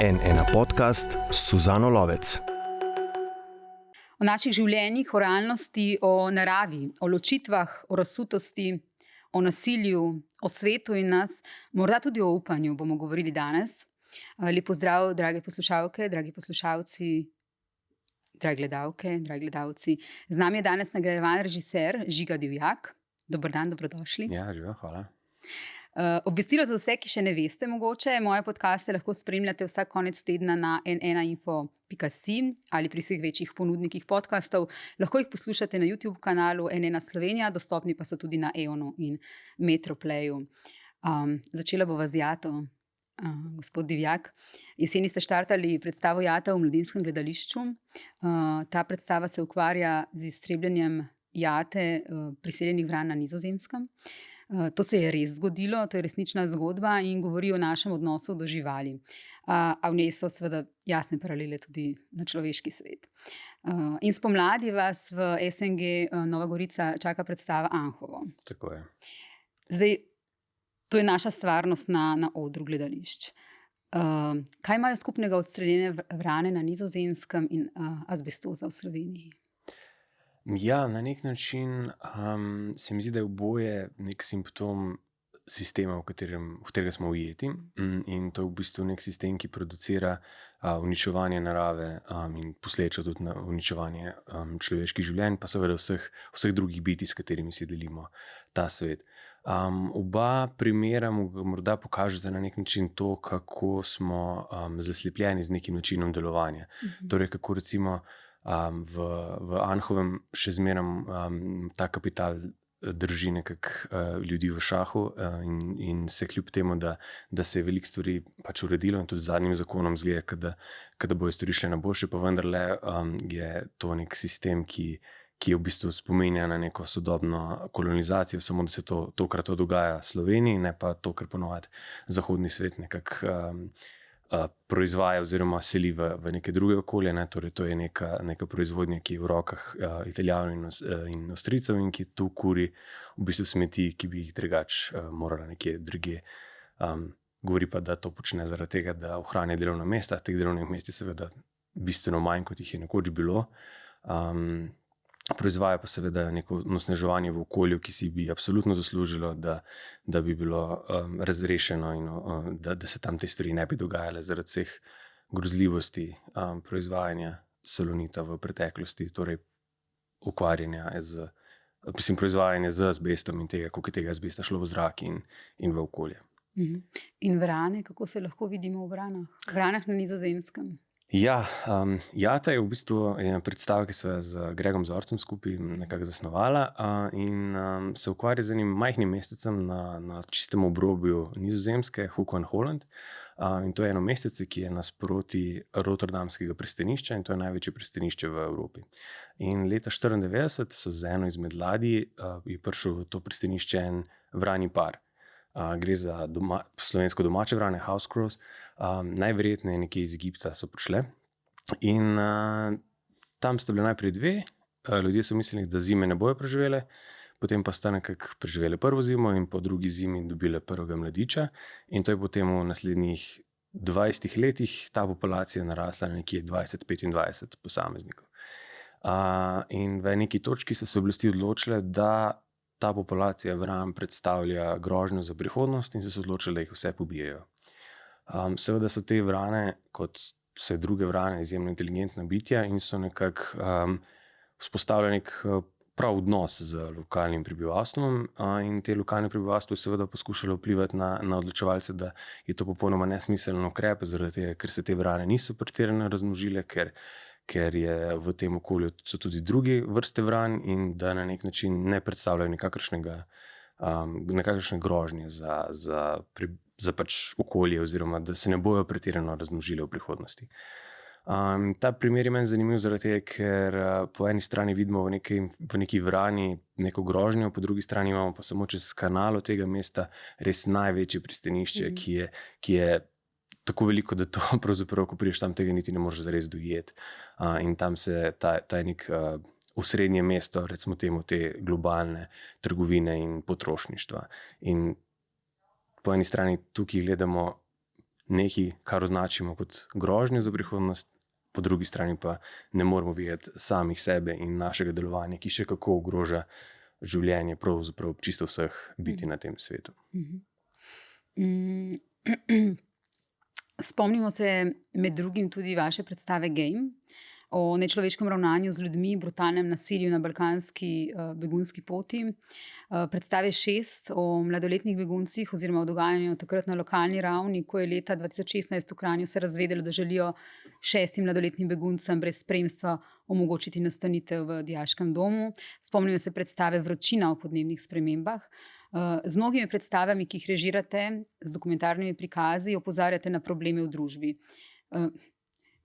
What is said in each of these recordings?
N1 podcast s Suzano Lovec. O naših življenjih, o realnosti, o naravi, o ločitvah, o razsutosti, o nasilju, o svetu in nas, morda tudi o upanju bomo govorili danes. Lep pozdrav, drage poslušalke, dragi poslušalci, drage gledalke, dragi gledalci. Z nami je danes nagrajevan režiser Žiga Divjak. Dober dan, dobrodošli. Ja, živijo, hvala. Obvestilo za vse, ki še ne veste mogoče, moje podcaste lahko spremljate vsak konec tedna na n1info.si ali pri vseh večjih ponudnikih podcastov. Lahko jih poslušate na YouTube kanalu N1 Slovenija, dostopni pa so tudi na EONu in Metroplayu. Začela bova z Jato. Gospod Divjak, jeseni ste štartali predstavo Jata v Mladinskem gledališču. Ta predstava se ukvarja z iztrebljanjem jate priseljenih vran na Nizozemskem. To se je res zgodilo, to je resnična zgodba in govori o našem odnosu do živali. A v njej so seveda jasne paralele tudi na človeški svet. In spomladi vas v SNG Nova Gorica čaka predstava Anhovo. Tako je. Zdaj, to je naša stvarnost na odru gledališč. Kaj imajo skupnega odstreljene vrane na Nizozemskem in azbestoza v Sloveniji? Ja, na nek način se mi zdi, da je oboje nek simptom sistema, v katerega smo ujeti. In to je v bistvu nek sistem, ki producira uničevanje narave in posledično tudi na uničevanje človeških življenj, pa seveda vseh drugih bitij, s katerimi si delimo ta svet. Oba primera morda pokažeta na nek način to, kako smo zaslepljeni z nekim načinom delovanja. Torej, kako recimo v Anhovem še zmeraj ta kapital drži nekako ljudi v šahu in se kljub temu, da se je veliko stvari pač uredilo in tudi z zadnjim zakonom zgleda, da bojo stvari šle na boljše, pa vendarle je to nek sistem, ki v bistvu spominja na neko sodobno kolonizacijo, samo da se tokrat dogaja Sloveniji, ne pa to, kar ponovadi zahodni svet nekako proizvaja oziroma seli v neke druge okolje. Torej, to je neka proizvodnja, ki je v rokah Italijanov in Avstrijcev in ki tu kuri v bistvu smeti, ki bi jih drugače morala nekje drugje. Govori pa, da to počne zaradi tega, da ohranja delovna mesta. Teh delovnih mest je seveda bistveno manj, kot jih je nekoč bilo. Proizvaja pa seveda neko onesnaževanje v okolju, ki si bi absolutno zaslužilo, da bi bilo razrešeno in da se tam te stvari ne bi dogajale zaradi vseh grozljivosti proizvajanja salonita v preteklosti, torej ukvarjanja proizvajanja z azbestom in tega, koliko je tega azbesta šlo v zrak in v okolje. In vrane, kako se lahko vidimo v vranah? Vranah na Nizozemskem? Ja, Jata je v bistvu predstava, ki so jo z Gregom Zorcem skupaj nekako zasnovala in se ukvarja z enim majhnim mestecem na čistem obrobju Nizozemske, Hoek van Holland. In to je eno mestece, ki je nasproti Rotterdamskega pristanišča in to je največje pristanišče v Evropi. In leta 1994 so z eno izmed ladij je prišel v to pristanišče en vrani par. Gre za slovensko domače vrane, house crows, najverjetneje nekje iz Egipta so prišle. In tam sta bile najprej dve, ljudje so mislili, da zime ne bojo preživele, potem pa sta nekako preživele prvo zimo in po drugi zimi dobile prvega mladiča. In to je potem v naslednjih 20 letih ta populacija narasla na nekje 20-25 posameznikov. In v neki točki so se oblasti odločile, da ta populacija vran predstavlja grožnjo za prihodnost in so se odločili, da jih vse pobijejo. Seveda so te vrane, kot vse druge vrane, izjemno inteligentna bitja in so nekako vzpostavljali nek prav odnos z lokalnim prebivalstvom in te lokalne prebivalstvo je seveda poskušalo vplivati na odločevalce, da je to popolnoma nesmiselno ukrep, zaradi tega, ker se te vrane niso pretirano razmnožile, ker je v tem okolju so tudi druge vrste vran in da na nek način ne predstavljajo nekakršne grožnje za pač okolje oziroma da se ne bojo pretirano razmnožile v prihodnosti. Ta primer je meni zanimiv zaradi tega, ker po eni strani vidimo v neki vrani neko grožnjo, po drugi strani imamo pa samo čez kanal od tega mesta res največje pristanišče, ki je tako veliko, da to pravzaprav, ko prideš tam, tega niti ne moreš zares dojeti. In tam se ta je nek osrednje mesto, recimo temu, te globalne trgovine in potrošništva. In po eni strani tukaj gledamo nekaj, kar označimo kot grožnje za prihodnost, po drugi strani pa ne moremo videti samih sebe in našega delovanja, ki še kako ogroža življenje pravzaprav čisto vseh biti na tem svetu. Spomnimo se med drugim tudi vaše predstave Game o nečloveškem ravnanju z ljudmi, brutalnem nasilju na balkanski begunski poti. Predstave 6 o mladoletnih beguncih oziroma o dogajanju takrat na lokalni ravni, ko je leta 2016 v Kranju se razvedelo, da želijo 6 mladoletnim beguncem brez spremstva omogočiti nastanitev v dijaškem domu. Spomnimo se predstave Vročina o podnebnih spremembah. Z mnogimi predstavami, ki jih režirate, z dokumentarnimi prikazi, opozarjate na probleme v družbi.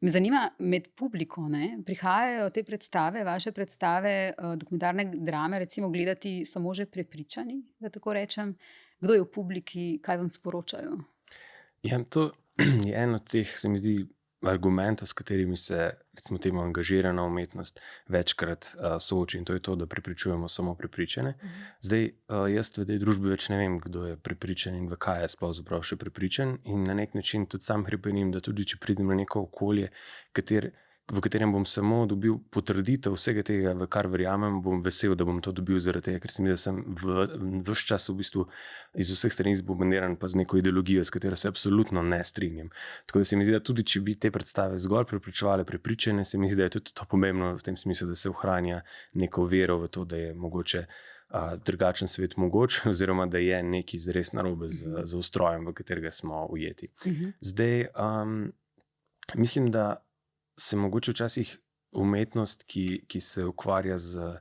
Me zanima, med publiko, prihajajo te predstave, vaše predstave, dokumentarne drame, recimo gledati samo že prepričani, da tako rečem. Kdo je v publiki, kaj vam sporočajo? Ja, to je en od teh, se mi zdi, argumentov, s katerimi se, recimo temu, angažirana umetnost večkrat sooči, in to je to, da prepričujemo samo prepričane. Zdaj, jaz v tej družbi več ne vem, kdo je prepričan in v kaj je sploh še prepričan, in na nek način tudi sam hrepenim, da tudi če pridem na neko okolje, v katerem bom samo dobil potrditev vsega tega, v kar verjamem, bom vesel, da bom to dobil zaradi tega, ker se mi, da sem ves čas v bistvu iz vseh strani zbombardiran pa z neko ideologijo, s katero se absolutno ne strinjam. Tako da se mi zdi, da tudi če bi te predstave zgolj prepričevale prepričane, se mi zdi, da je tudi to pomembno v tem smislu, da se ohranja neko vero v to, da je mogoče drugačen svet mogoč, oziroma da je nekaj zares narobe z ustrojem, v katerega smo ujeti. Zdaj, mislim, da se mogoče včasih umetnost, ki se ukvarja z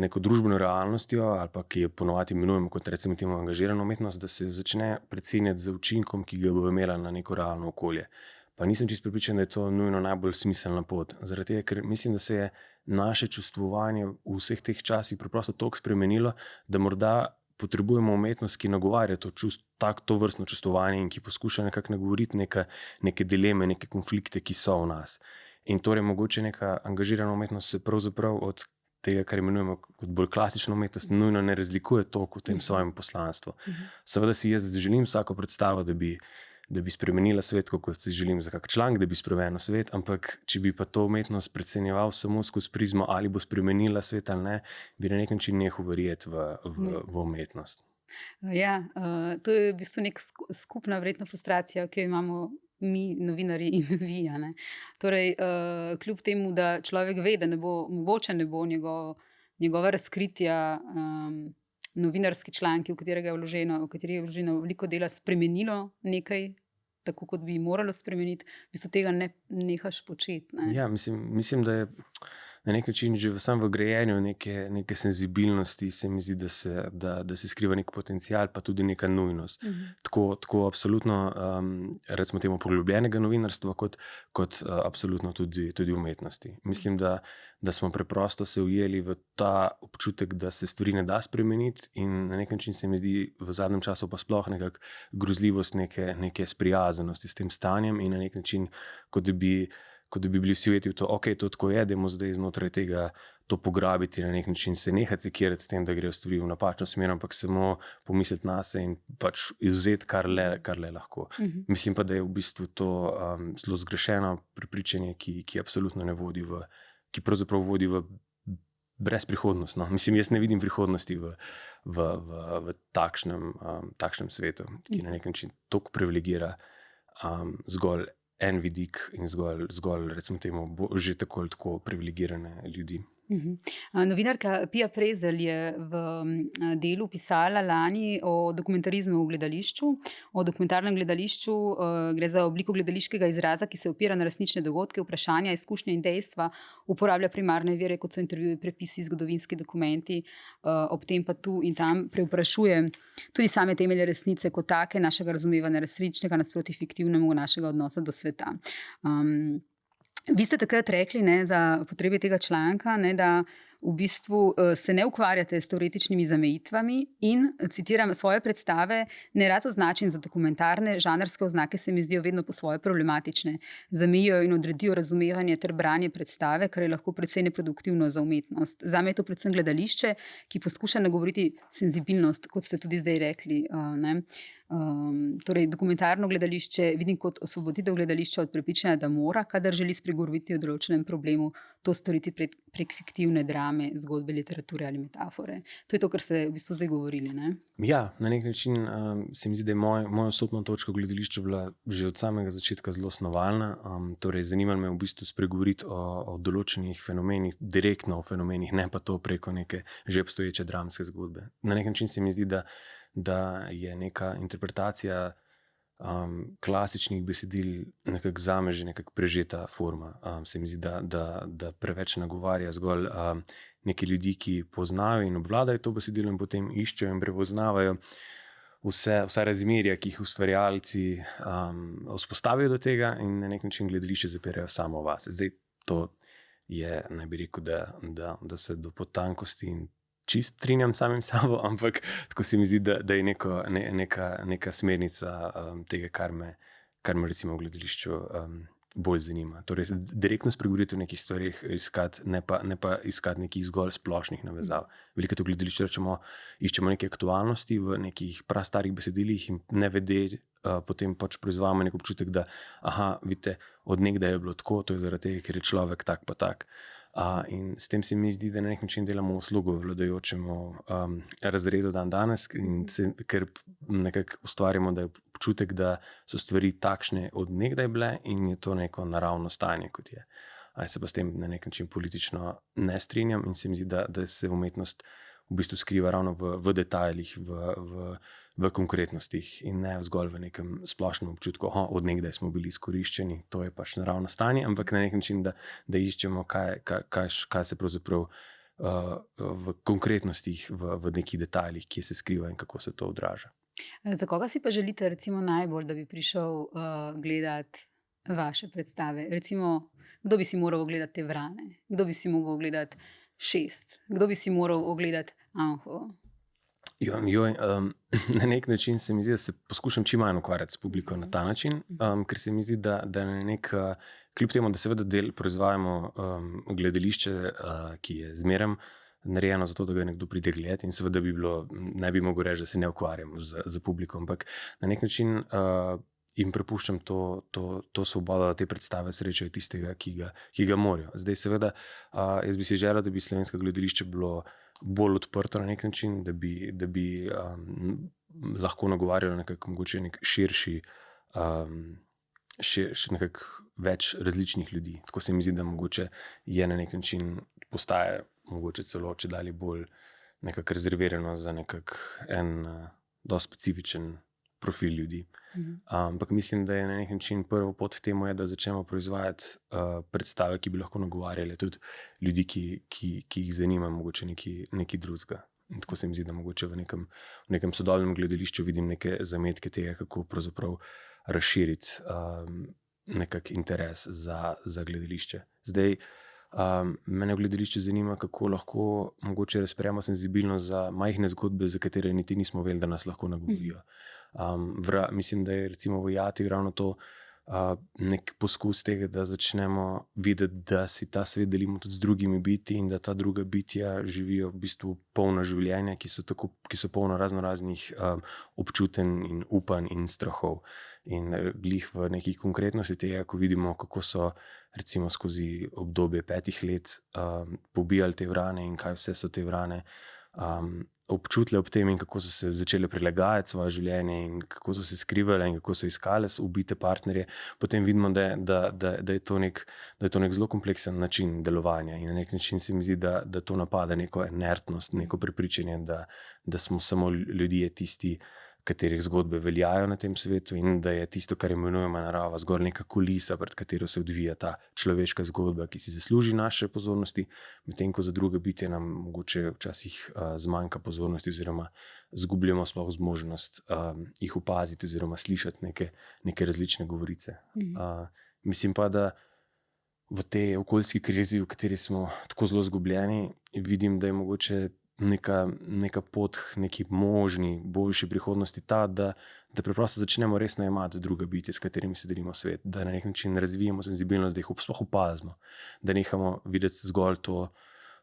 neko družbeno realnostjo, ali pa ki jo ponovadi imenujemo kot recimo temu angažirano umetnost, da se začne precenjati z učinkom, ki ga bo imela na neko realno okolje. Pa nisem čisto prepričan, da je to nujno najbolj smiselna pot. Zaradi tega, ker mislim, da se je naše čustvovanje v vseh teh časih preprosto toliko spremenilo, da morda potrebujemo umetnost, ki nagovarja to vrstno čustvovanje in ki poskuša nekako nagovoriti neke dileme, neke konflikte, ki so v nas. In torej mogoče neka angažirana umetnost se pravzaprav od tega, kar imenujemo kot bolj klasično umetnost, nujno ne razlikuje toliko v tem svojem poslanstvu. Seveda si jaz želim vsako predstavo, da bi spremenila svet, kot si želim za kak članek, da bi spremenil svet, ampak če bi pa to umetnost precenjeval samo skozi prizmo, ali bo spremenila svet ali ne, bi na nek način nehal verjeti v umetnost. Ja, to je v bistvu neka skupna verjetno frustracija, ki jo imamo mi, novinarji in vi. Torej, kljub temu, da človek ve, da mogoče ne bo njegova razkritja, novinarski članki, v katerih je vloženo veliko dela, spremenilo nekaj, tako kot bi moralo spremeniti, v bistvu tega ne nehaš početi. Ja, mislim, da je na nek način že v grejenju neke senzibilnosti, se mi zdi, da se skriva nek potencial, pa tudi neka nujnost. Tako absolutno, recimo temu, poglobljenega novinarstva, kot absolutno tudi umetnosti. Mislim, da smo preprosto se ujeli v ta občutek, da se stvari ne da spremeniti, in na nek način se mi zdi v zadnjem času pa sploh nekak grozljivost neke sprijazenosti s tem stanjem, in na nek način, kot da bi bili vsi ujeti v to, ok, to tako je, dajmo zdaj znotraj tega to pograbiti, na nek način se nehati sekirati s tem, da grejo stvari v napačno smer, ampak samo pomisliti nase in pač izvzeti kar le lahko. Mislim pa, da je v bistvu to zelo zgrešeno prepričanje, ki absolutno ne vodi ki pravzaprav vodi v brezprihodnost. Mislim, jaz ne vidim prihodnosti v takšnem svetu, ki na nek način toliko privilegira zgolj en vidik in zgolj recimo temu, že tako ali tako privilegirane ljudi. Novinarka Pia Prezelj je v Delu pisala lani o dokumentarizmu v gledališču. O dokumentarnem gledališču gre za obliko gledališkega izraza, ki se opira na resnične dogodke, vprašanja, izkušnje in dejstva, uporablja primarne vire, kot so intervjuji, prepisi, zgodovinski dokumenti, ob tem pa tu in tam preuprašuje tudi same temelje resnice kot take, našega razumevanja resničnega nasproti fiktivnemu, našega odnosa do sveta. Vi ste takrat rekli, za potrebe tega članka, da v bistvu se ne ukvarjate s teoretičnimi zamejitvami in, citiram, svoje predstave ne rad označim za dokumentarne, žanrske oznake se mi zdijo vedno po svoje problematične. Zamejijo in odredijo razumevanje ter branje predstave, kar je lahko precej neproduktivno za umetnost. Zame je to predvsem gledališče, ki poskuša nagovoriti senzibilnost, kot ste tudi zdaj rekli, ne? Torej, dokumentarno gledališče vidim kot osvoboditev gledališča od prepričanja, da mora, kadar želi spregovoriti o določenem problemu, to storiti prek fiktivne drame, zgodbe, literature ali metafore. To je to, kar ste v bistvu zdaj govorili, ne? Ja, na nek način se mi zdi, da je moja osebna točka v gledališču bila že od samega začetka zelo snovalna. Torej, zanimalo me v bistvu spregovoriti o določenih fenomenih, direktno o fenomenih, ne pa to preko neke že obstoječe dramske zgodbe. Na nek način se mi zdi, da je neka interpretacija klasičnih besedil nekako zame že nekako prežeta forma. Se mi zdi, da preveč nagovarja zgolj neke ljudi, ki poznajo in obvladajo to besedilo in potem iščejo in prepoznavajo vsa razmerja, ki jih ustvarjalci vzpostavijo do tega in na nek način gledališče zapirajo samo vase. Zdaj, to je, naj bi rekel, da se do potankosti in čist strinjam samim sabo, ampak tako se mi zdi, da je neka smernica tega, kar me recimo v gledališču bolj zanima. Torej, direktno spregovoriti o nekih stvarih, ne pa iskati nekih zgolj splošnih navezav. Veliko v gledališču iščemo neke aktualnosti v nekih prastarih besedilih in ne vede, potem pač proizvajamo nek občutek, da vidite, od nekdaj je bilo tako, to je zaradi tega, ker je človek tak pa tak. In s tem se mi zdi, da na nek način delamo uslugo vladajočemu razredu danes, ker nekako ustvarjamo, da je občutek, da so stvari takšne od nekdaj bile in je to neko naravno stanje, kot je. Se pa s tem na nek način politično ne strinjam in se mi zdi, da se umetnost v bistvu skriva ravno v detajlih, v konkretnostih in ne zgolj v nekem splošnem občutku, od nekdaj smo bili izkoriščeni, to je pač naravno stanje, ampak na nek način, da iščemo, kaj se pravzaprav v konkretnostih, v nekih detajlih, kje se skriva in kako se to odraža. Za koga si pa želite recimo najbolj, da bi prišel gledati vaše predstave? Recimo, kdo bi si moral ogledati Te vrane? Kdo bi si mogel ogledati 6? Kdo bi si moral ogledati Anhovo? Na nek način se mi zdi, da se poskušam čim manj ukvarjati s publiko na ta način, ker se mi zdi, da na nek, kljub temu, da seveda del proizvajamo gledališče, ki je zmeraj narejeno zato, da ga nekdo pride gledati in seveda ne bi mogel reči, da se ne ukvarjam z publiko, ampak na nek način jim prepuščam to svobodo, da te predstave srečajo tistega, ki ga morajo. Zdaj seveda, jaz bi si želel, da bi slovensko gledališče bilo bolj odprto na nek način, da bi lahko nagovarjalo nekako mogoče nek širši, nekako več različnih ljudi. Tako se mi zdi, da mogoče je na nek način postaje mogoče celo čedalje bolj nekako rezervirano za nekako en dosti specifičen profil ljudi. Ampak mislim, da je na nek način prvo pot temu, da začnemo proizvajati predstave, ki bi lahko nagovarjale tudi ljudi, ki jih zanima mogoče nekaj drugega. In tako se mi zdi, da mogoče v nekem sodobnem gledališču vidim neke zametke tega, kako pravzaprav razširiti nekak interes za gledališče. Zdaj, mene v gledališču zanima, kako lahko mogoče razpremo senzibilnost za majhne zgodbe, za katere niti nismo vedeli, da nas lahko nagovorijo. Mislim, da je recimo v Jati ravno to nek poskus tega, da začnemo videti, da si ta svet delimo tudi z drugimi bitji in da ta druga bitja živijo v bistvu polno življenja, ki so polno raznoraznih občutenj in upanj in strahov. In glih v neki konkretnosti tega, ko vidimo, kako so recimo skozi obdobje 5 let pobijali te vrane in kaj vse so te vrane občutile ob tem in kako so se začele prilagajati svoje življenje in kako so se skrivale in kako so iskale ubite partnerje, potem vidimo, da je to nek zelo kompleksen način delovanja in na nek način se mi zdi, da to napada neko inertnost, neko prepričanje, da smo samo ljudje tisti, katerih zgodbe veljajo na tem svetu in da je tisto, kar imenujemo narava, zgolj neka kulisa, pred katero se odvija ta človeška zgodba, ki si zasluži naše pozornosti, medtem ko za druge bitje nam mogoče včasih zmanjka pozornosti oziroma zgubljamo sploh zmožnost jih opaziti oziroma slišati neke različne govorice. Mislim pa, v tej okoljski krizi, v kateri smo tako zelo izgubljeni, vidim, da je mogoče neka pot k neki možni, boljši prihodnosti ta, da preprosto začnemo resno jemati druga bitja, s katerimi se delimo svet, da na nek način razvijemo senzibilnost, da jih sploh opazimo, da nehamo videti zgolj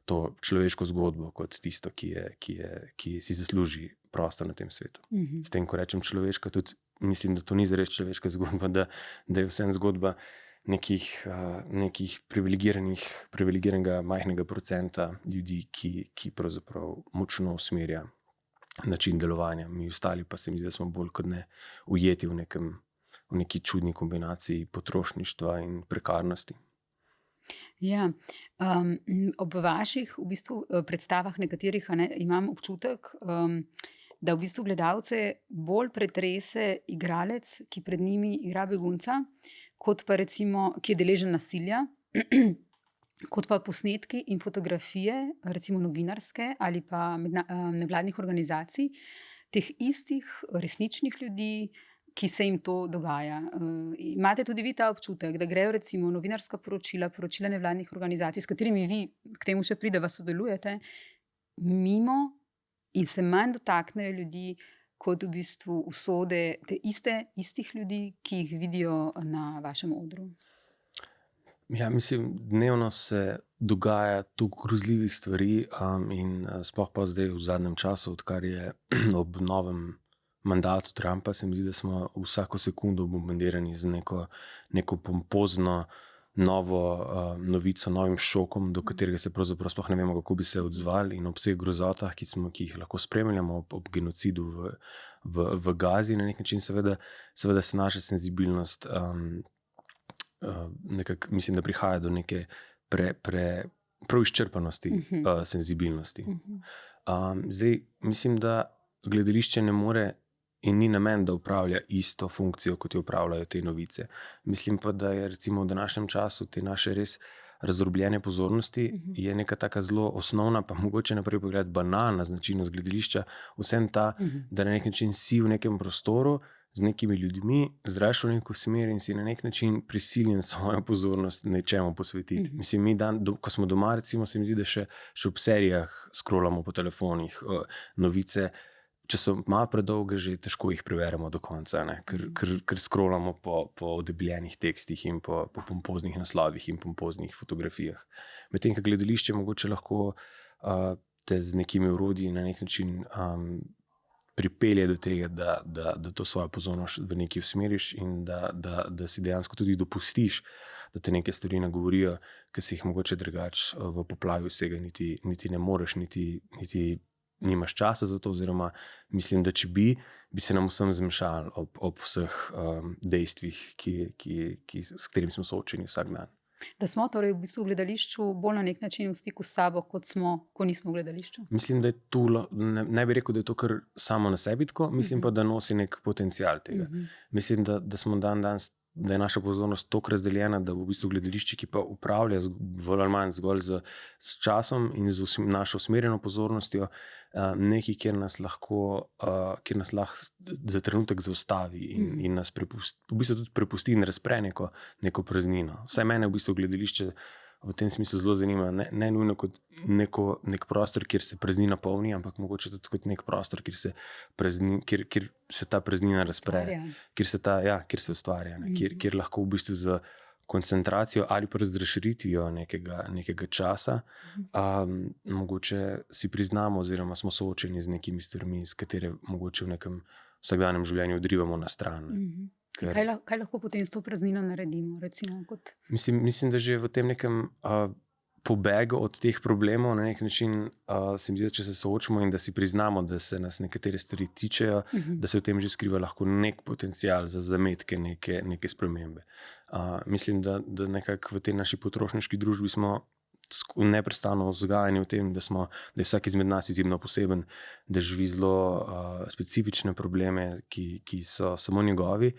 to človeško zgodbo kot tisto, ki si zasluži prostor na tem svetu. S tem, ko rečem človeška, tudi mislim, da to ni zares človeška zgodba, da je vsem zgodba nekih privilegiranega majhnega procenta ljudi, ki pravzaprav močno usmerja način delovanja. Mi ostali pa se mi zdi, da smo bolj kot ne ujeti v neki čudni kombinaciji potrošništva in prekarnosti. Ja, ob vaših v bistvu predstavah nekaterih imam občutek, da v bistvu gledalce bolj pretrese igralec, ki pred njimi igra begunca, kot pa recimo, ki je deležen nasilja, kot pa posnetki in fotografije, recimo novinarske ali pa nevladnih organizacij, teh istih resničnih ljudi, ki se jim to dogaja. Imate tudi vi ta občutek, da grejo recimo novinarska poročila nevladnih organizacij, s katerimi vi k temu še pride, da sodelujete, mimo in se manj dotaknejo ljudi, kot v bistvu usode te istih ljudi, ki jih vidijo na vašem odru? Ja, mislim, dnevno se dogaja toliko grozljivih stvari in sploh pa zdaj v zadnjem času, odkar je ob novem mandatu Trumpa, se mi zdi, da smo vsako sekundo bombardirani z neko pompozno novo novico, novim šokom, do katerega se pravzaprav sploh ne vemo, kako bi se odzvali, in ob vseh grozotah, ki jih lahko spremljamo, ob genocidu v Gazi, na nek način seveda se naša senzibilnost nekako, mislim, da prihaja do neke prav izčrpanosti senzibilnosti. Zdaj, mislim, da gledališče ne more in ni namen, da upravlja isto funkcijo, kot jo upravljajo te novice. Mislim pa, da je recimo v današnjem času te naše res razdrobljene pozornosti je neka taka zelo osnovna, pa mogoče na prvi pogled banalna značilnost gledališča, vsem ta, da na nek način si v nekem prostoru z nekimi ljudmi, zraš v neko smer in si na nek način prisiljen svojo pozornost nečemu posvetiti. Mislim, ko smo doma, recimo, se mi zdi, da še ob serijah scrollamo po telefonih, novice, če so malo predolge, že težko jih preverimo do konca, ker scrollamo po odebljenih tekstih in po pompoznih naslovih in pompoznih fotografijah. Medtem, ko gledališče mogoče lahko te z nekimi orodji na nek način pripelje do tega, da to svojo pozornost v nekaj usmeriš in da si dejansko tudi dopustiš, da te neke stvari nagovorijo, ki si jih mogoče drugače v poplavi vsega niti ne moreš, niti nimaš časa za to, oziroma mislim, da če bi se nam vsem zmešali ob vseh dejstvih, s katerimi smo soočeni vsak dan. Da smo torej v bistvu v gledališču bolj na nek način v stiku s sabo, kot smo, ko nismo v gledališču? Mislim, da je tu, ne bi rekel, da je to kar samo na sebi tako, mislim pa, da nosi nek potencial tega. Mislim, da smo danes, da je naša pozornost toliko razdeljena, da v bistvu gledališče, ki pa upravlja bolj ali manj zgolj s časom in z našo usmerjeno pozornostjo, nekaj, kjer nas lahko za trenutek zaustavi in nas v bistvu tudi prepusti in razpre neko praznino. Vsaj mene v bistvu gledališče v tem smislu zelo zanima, ne nujno kot nek prostor, kjer se praznina polni, ampak mogoče tudi kot nek prostor, kjer se ta praznina razpre, kjer se ustvarja, kjer lahko v bistvu z koncentracijo ali pa z razširitvijo nekega časa mogoče si priznamo oziroma smo soočeni z nekimi stvarmi, s katere mogoče v nekem vsakdanjem življenju odrivamo na stran. Kaj lahko potem s to praznino naredimo? Mislim, da že v tem nekem pobegu od teh problemov na nek način se mi zdi, če se soočimo in da si priznamo, da se nas nekatere stvari tičejo, da se v tem že skriva lahko nek potencial za zametke neke spremembe. Mislim, da nekako v tej naši potrošniški družbi smo neprestano vzgajani v tem, da je vsak izmed nas izjemno poseben, da živi zelo specifične probleme, ki so samo njegovi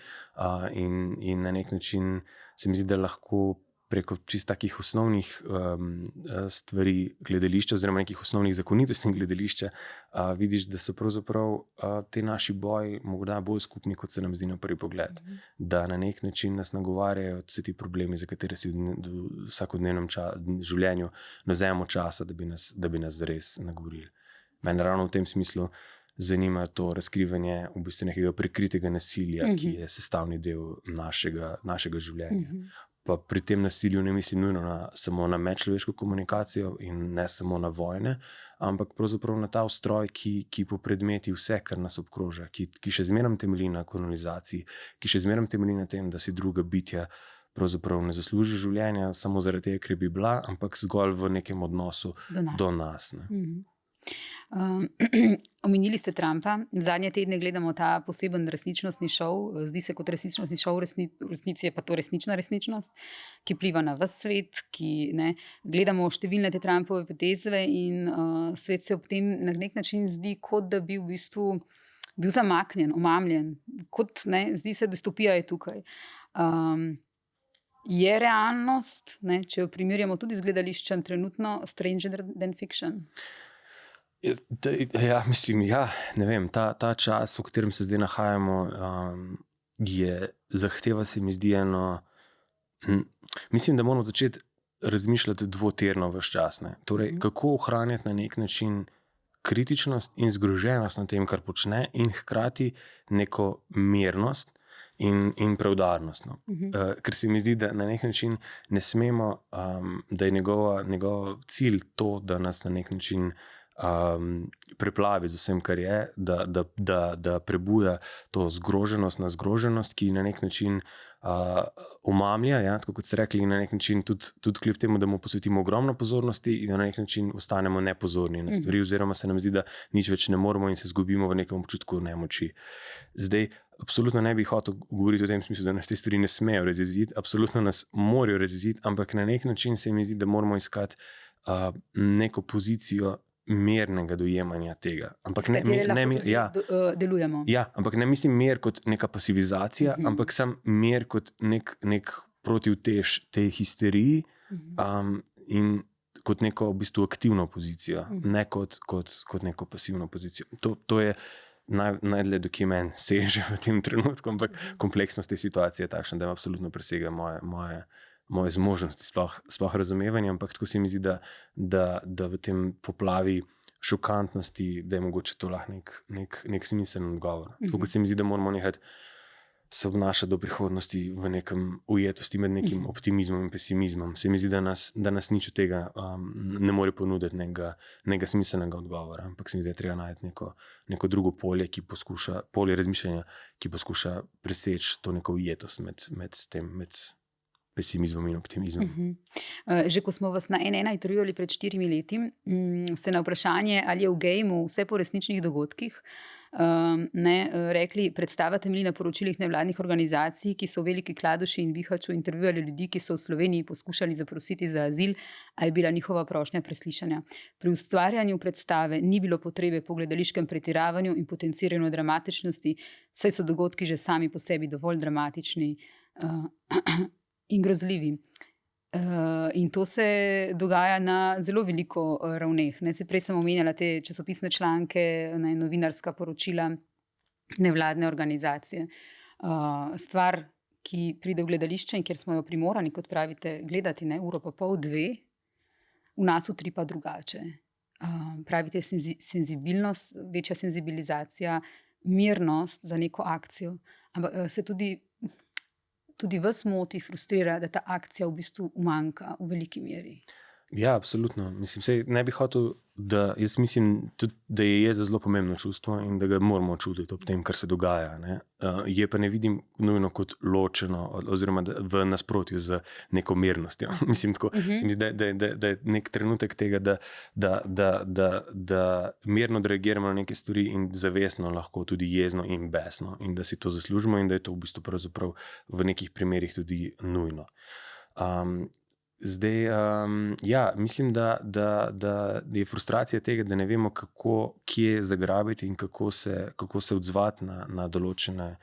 in na nek način se mi zdi, da lahko preko čist takih osnovnih stvari gledališča oziroma nekih osnovnih zakonitosti gledališča vidiš, da so pravzaprav te naši boji morda bolj skupni, kot se nam zdi na prvi pogled. Da na nek način nas nagovarjajo vse ti problemi, za katere si v vsakodnevnem življenju vzamemo časa, da bi nas zares nagovorili. Mene ravno v tem smislu zanima to razkrivanje v bistvu nekega prikritega nasilja, ki je sestavni del našega življenja. Pa pri tem nasilju ne mislim nujno samo na medčloveško komunikacijo in ne samo na vojne, ampak pravzaprav na ta ustroj, ki popredmeti vse, kar nas obkroža, ki še zmeraj temelji na kolonizaciji, ki še zmeraj temelji na tem, da si druga bitja pravzaprav ne zasluži življenja samo zaradi tega, ker bi bila, ampak zgolj v nekem odnosu do nas. Omenili ste Trumpa. Zadnje tedne gledamo ta poseben resničnostni šov. Zdi se kot resničnostni šov, v resnici je pa to resnična resničnost, ki pliva na ves svet, gledamo številne te Trumpove poteze in svet se ob tem na nek način zdi, kot da bi v bistvu bil zamaknjen, omamljen, zdi se, distopija je tukaj. Je realnost, če jo primerjamo tudi z gledališčem, trenutno stranger than fiction? Ne vem, ta čas, v katerem se zdaj nahajamo, zahteva se mi zdi mislim, da moramo začeti razmišljati dvotirno ves čas. Torej, kako ohranjati na nek način kritičnost in zgroženost na tem, kar počne, in hkrati neko mirnost in preudarnost. Ker se mi zdi, da na nek način ne smemo, da je njegov cilj to, da nas na nek način preplavi z vsem, kar je, da prebuja to zgroženost na zgroženost, ki na nek način omamlja, tako kot ste rekli, na nek način tudi kljub temu, da mu posvetimo ogromno pozornosti in na nek način ostanemo nepozorni na stvari, oziroma se nam zdi, da nič več ne moremo in se zgubimo v nekem občutku nemoči. Zdaj, absolutno ne bi hotel govoriti o tem smislu, da nas te stvari ne smejo razjeziti, absolutno nas morajo razjeziti, ampak na nek način se mi zdi, da moramo iskati neko pozicijo mernega dojemanja tega. Ampak delujemo. Ja, ampak ne mislim mer kot neka pasivizacija, ampak sam mer kot nek protivtež tej histeriji in kot neko v bistvu aktivno pozicijo, ne kot neko pasivno pozicijo. To je najdlje, dokje meni seže v tem trenutku, ampak kompleksnost te situacije je takšna, da absolutno presega moje zmožnosti, sploh razumevanja, ampak tako se mi zdi, da v tem poplavi šokantnosti, da je mogoče to lahko nek smiseln odgovor. Tako kot se mi zdi, da moramo nehati se obnašati do prihodnosti v nekem ujetosti med nekim optimizmom in pesimizmom. Se mi zdi, da nas nič od tega ne more ponuditi nekega smiselnega odgovora, ampak se mi zdi, da treba najti neko drugo polje, polje razmišljanja, ki poskuša preseči to neko ujetost med pesimizmom in optimizmom. Že ko smo vas na N1 intervjuvali pred 4 leti, ste na vprašanje, ali je v gejmu vse po resničnih dogodkih, rekli, predstava temelji na poročilih nevladnih organizacij, ki so v Veliki Kladuši in Bihaću intervjuvali ljudi, ki so v Sloveniji poskušali zaprositi za azil, a je bila njihova prošnja preslišana. Pri ustvarjanju predstave ni bilo potrebe po gledališkem pretiravanju in potenciranju dramatičnosti, saj so dogodki že sami po sebi dovolj dramatični in grozljivi. In to se dogaja na zelo veliko ravneh. Prej sem omenjala te časopisne članke, novinarska poročila, nevladne organizacije. Stvar, ki pride v gledališče in kjer smo jo primorani, kot pravite, gledati uro pa pol, 2, v nas utripa drugače. Pravite senzibilnost, večja senzibilizacija, mirnost za neko akcijo. Ampak se tudi vas moti, frustrira, da ta akcija v bistvu umanjka v veliki meri. Ja, absolutno. Ne bi hotel, jaz mislim tudi, da je zelo pomembno čustvo in da ga moramo čutiti ob tem, kar se dogaja. Je pa ne vidim nujno kot ločeno oziroma v nasprotju z neko mirnostjo. Da je nek trenutek tega, da mirno reagiramo na neke stvari in zavestno lahko tudi jezno in besno in da si to zaslužimo in da je to v bistvu pravzaprav v nekih primerih tudi nujno. Zdaj, mislim, da je frustracija tega, da ne vemo, kje zagrabiti in kako se odzvati na določene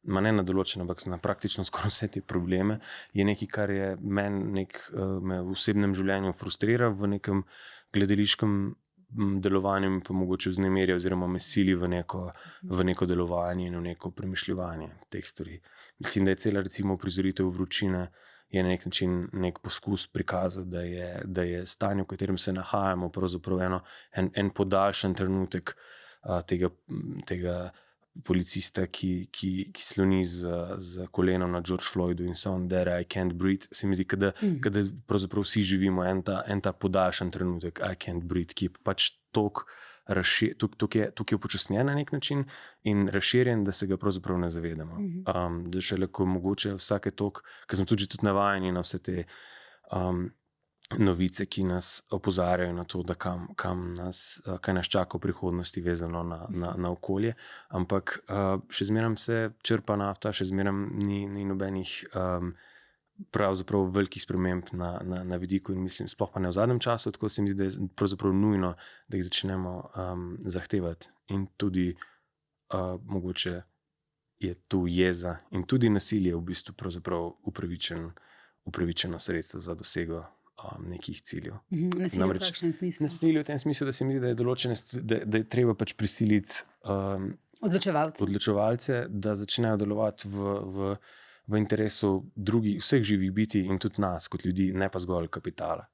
ne na določene, ampak na praktično skoraj vse te probleme, je nekaj, kar je me v osebnem življenju frustrira, v nekem gledališkem delovanju in pa mogoče vznemirja oziroma me sili v neko delovanje in v neko premišljevanje teh stvari. Mislim, da je cela recimo prizoritev Vročine je na nek način nek poskus prikazati, da je stanje, v katerem se nahajamo, pravzaprav en podaljšan trenutek tega policista, ki sloni z kolenom na George Floydu in so on there, I can't breathe. Se mi zdi, da pravzaprav vsi živimo en ta podaljšan trenutek, I can't breathe, ki je pač tukaj je upočasnjen na nek način in razširjen, da se ga pravzaprav ne zavedamo. Da še lahko mogoče vsake toliko, ker smo tudi navajeni na vse te novice, ki nas opozarjajo na to, da kaj nas čaka v prihodnosti vezano na okolje, ampak še zmeraj se črpa nafta, še zmeraj ni nobenih pravzaprav velikih sprememb na vidiku in mislim, sploh pa ne v zadnjem času, tako se mi zdi, da je pravzaprav nujno, da jih začnemo zahtevati in tudi mogoče je tu jeza in tudi nasilje v bistvu pravzaprav upravičeno sredstvo za dosego nekih ciljev. Nasilje v kakšnem smislu? Nasilje v tem smislu, da se mi zdi, da je določene, da je treba pač prisiliti odločevalce, da začnejo delovati v interesu vseh živih bitij in tudi nas kot ljudi, ne pa zgolj kapitala.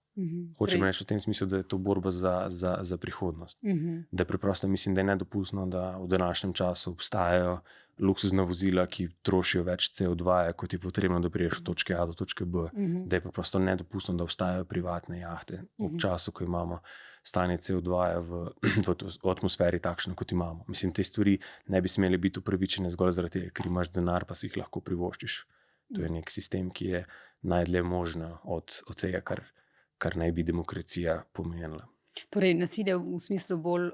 Hočem reči v tem smislu, da je to borba za prihodnost. Da je preprosto, mislim, da je nedopustno, da v današnjem času obstajajo luksuzna vozila, ki trošijo več CO2, kot je potrebno, da priješ od točke A do točke B. Da je preprosto nedopustno, da obstajajo privatne jahte v času, ko imamo stanje CO2 v atmosferi takšno, kot imamo. Mislim, te stvari ne bi smeli biti upravičene zgolj zaradi tega, ker imaš denar, pa si jih lahko privoščiš. To je nek sistem, ki je najdlje možno od tega, kar naj bi demokracija pomenila. Torej, nasilje v smislu bolj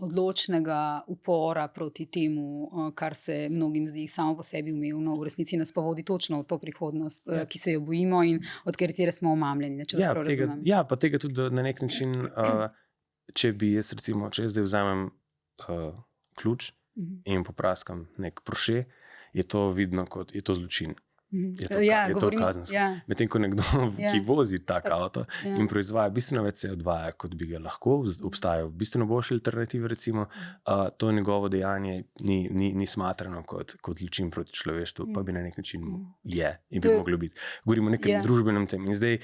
odločnega upora proti temu, kar se mnogim zdi samo po sebi umevno, v resnici nas pa vodi točno v to prihodnost, ki se jo bojimo in od katere smo omamljeni. Pa tega tudi na nek način, če zdaj vzamem ključ in popraskam nek proše, je to vidno kot, je to zločin. Je to kazensko. Medtem ko nekdo, ki vozi tak avto in proizvaja bistveno več CO2, kot bi ga lahko, obstajajo bistveno boljše alternative, recimo, to njegovo dejanje ni smatrano kot zločin proti človeštvu, pa bi na nek način in bi moglo biti. Govorimo o nekem družbenem tem. In zdaj,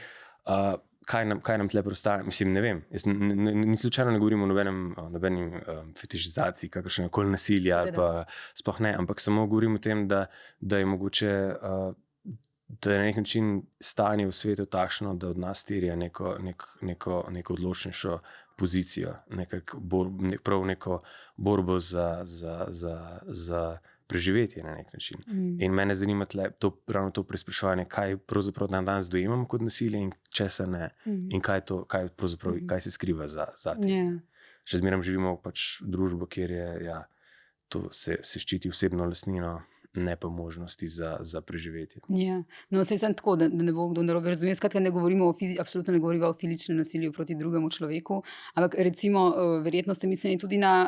kaj nam tle preostaja? Mislim, ne vem. Ni slučajno ne govorimo o nobenim fetišizaciji, kakršnega koli nasilja, ali pa sploh ne, ampak samo govorimo o tem, da je mogoče, da je na nek način stanje v svetu takšno, da od nas terja neko odločnejšo pozicijo, prav neko borbo za preživetje na nek način. In mene zanima ravno to preizpraševanje, kaj pravzaprav danes dojemamo kot nasilje in česa ne. In kaj se skriva za tem. Še zmeraj živimo pač v družbo, kjer je to se ščiti osebno lastnino, ne pa možnosti za preživetje. No, saj sem tako, da ne bo kdo narobe razumel. Skratka, absolutno ne govorimo o fizičnem nasilju proti drugemu človeku, ampak recimo, verjetno ste mislili tudi na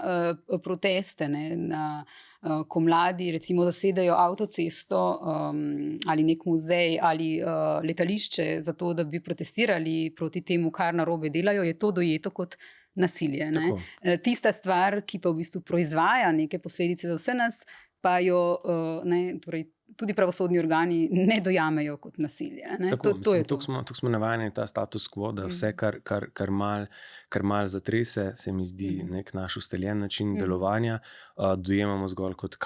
proteste, ko mladi recimo zasedajo avtocesto ali nek muzej ali letališče za to, da bi protestirali proti temu, kar narobe delajo, je to dojeto kot nasilje. Tista stvar, ki pa v bistvu proizvaja neke posledice za vse nas, pa jo torej tudi pravosodni organi ne dojamejo kot nasilje. Tukaj smo navajeni ta status quo, da vse, kar mal zatrese, se mi zdi nek naš ustaljen način delovanja, dojemamo zgolj kot,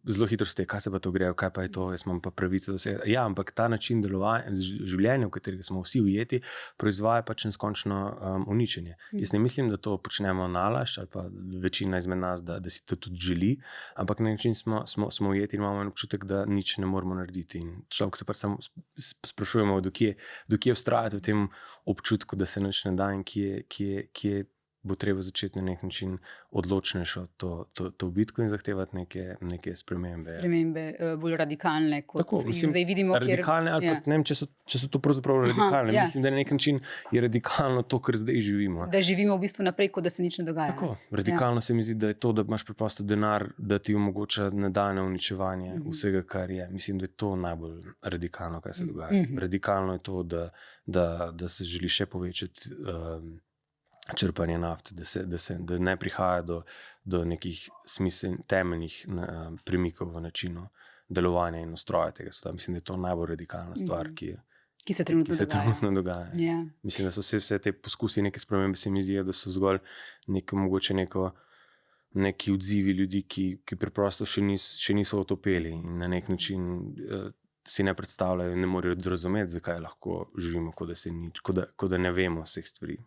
zelo hitro ste, kaj se pa to grejo, kaj pa je to, jaz imam pa pravico, da se... Ja, ampak ta način delovanja, življenja, v katerega smo vsi ujeti, proizvaja pač neskončno uničenje. Jaz ne mislim, da to počnemo nalašč, ali pa večina izmed nas, da si to tudi želi, ampak na način smo ujeti in imamo občutek, da nič ne moramo narediti. In človek se pač samo sprašujemo, do kje vztrajati v tem občutku, da se nič ne da in kje bo treba začeti na nek način odločnejšo to bitko in zahtevati neke spremembe. Spremembe bolj radikalne, kot Tako, jih zdaj vidimo. radikalne, ali pa ne vem, če so to pravzaprav radikalne. Mislim, da na nek način je radikalno to, kar zdaj živimo. Da živimo v bistvu naprej, kot da se nič ne dogaja. Tako, radikalno se mi zdi, da je to, da imaš preprosto denar, da ti omogoča nadaljnje uničevanje vsega, kar je. Mislim, da je to najbolj radikalno, kaj se dogaja. Radikalno je to, da se želi še povečati črpanje nafte, da ne prihaja do nekih temeljnih premikov v načinu delovanja in ustroja tega sveta. Mislim, da je to najbolj radikalna stvar, ki se trenutno dogaja. Yeah. Mislim, da so vse te poskusi neke spremembe, se mi zdijo, da so zgolj neki odzivi ljudi, ki preprosto še niso otopeli in na nek način si ne predstavljajo in ne morejo razumeti, zakaj lahko živimo, kot da ne vemo vseh stvari.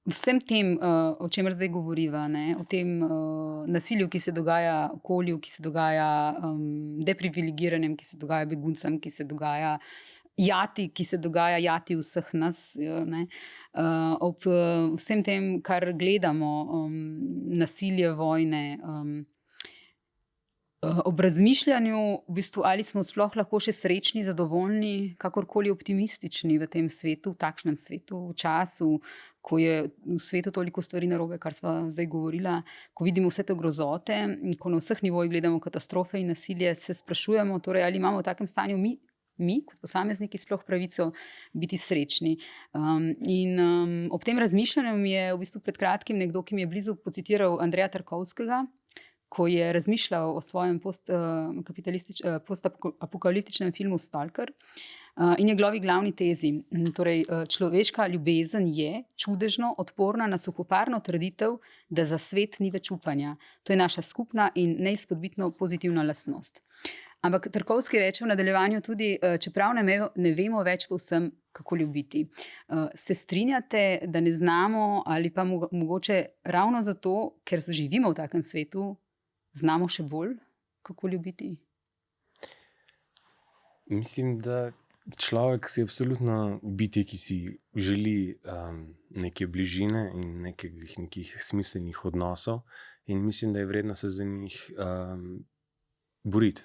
Vsem tem, o čemer zdaj govoriva, o tem nasilju, ki se dogaja okolju, ki se dogaja deprivilegiranim, ki se dogaja beguncem, ki se dogaja ki se dogaja jati vseh nas. Ob vsem tem, kar gledamo, nasilje, vojne, ob razmišljanju, v bistvu, ali smo sploh lahko še srečni, zadovoljni, kakorkoli optimistični v tem svetu, v takšnem svetu, v času, ko je v svetu toliko stvari narobe, kar sva zdaj govorila, ko vidimo vse te grozote, ko na vseh nivojih gledamo katastrofe in nasilje, se sprašujemo, torej, ali imamo v takem stanju mi kot posamezniki sploh pravico biti srečni. Ob tem razmišljanju mi je v bistvu pred kratkim nekdo, ki mi je blizu, pocitiral Andreja Tarkovskega, ko je razmišljal o svojem postapokaliptičnem filmu Stalker in njegovi glavni tezi. Torej, človeška ljubezen je čudežno odporna na suhoparno trditev, da za svet ni več upanja. To je naša skupna in neizpodbitno pozitivna lastnost. Ampak Tarkovski reče v nadaljevanju tudi, čeprav ne vemo več povsem, kako ljubiti. Se strinjate, da ne znamo, ali pa mogoče ravno zato, ker živimo v takem svetu, znamo še bolj, kako ljubiti? Mislim, da človek si absolutno biti, ki si želi neke bližine in nekih smiselnih odnosov, in mislim, da je vredno se za njih boriti.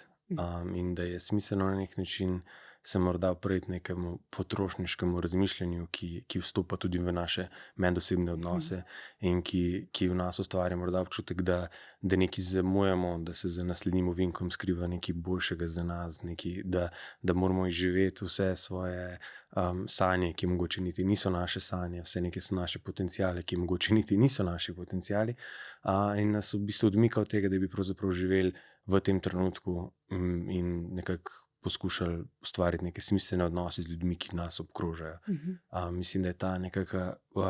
In da je smiselno na nek način se morda opreti nekemu potrošniškemu razmišljanju, ki vstopa tudi v naše medosebne odnose in ki v nas ustvarja morda občutek, da nekaj zamujamo, da se za naslednjim ovinkom skriva nekaj boljšega za nas, da moramo izživeti vse svoje sanje, ki mogoče niti niso naše sanje, vse neke so naše potencijale, ki mogoče niti niso naši potencijali, in nas v bistvu odmika od tega, da bi pravzaprav živeli v tem trenutku in nekako poskušali ustvariti neke smiselne odnose z ljudmi, ki nas obkrožajo. Mislim, da je ta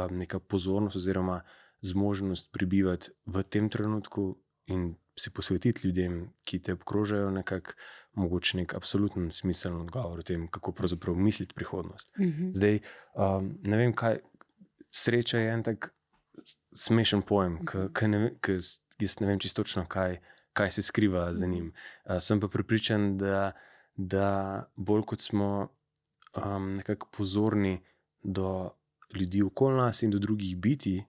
neka pozornost oziroma zmožnost prebivati v tem trenutku in se posvetiti ljudem, ki te obkrožajo, nekako mogoče nek absoluten smiseln odgovor o tem, kako pravzaprav misliti prihodnost. Zdaj, ne vem kaj, sreča je en tak smešen pojem, ker jaz ne vem čisto točno, kaj se skriva za njim. Sem pa prepričan, da bolj kot smo nekako pozorni do ljudi okoli nas in do drugih bitij,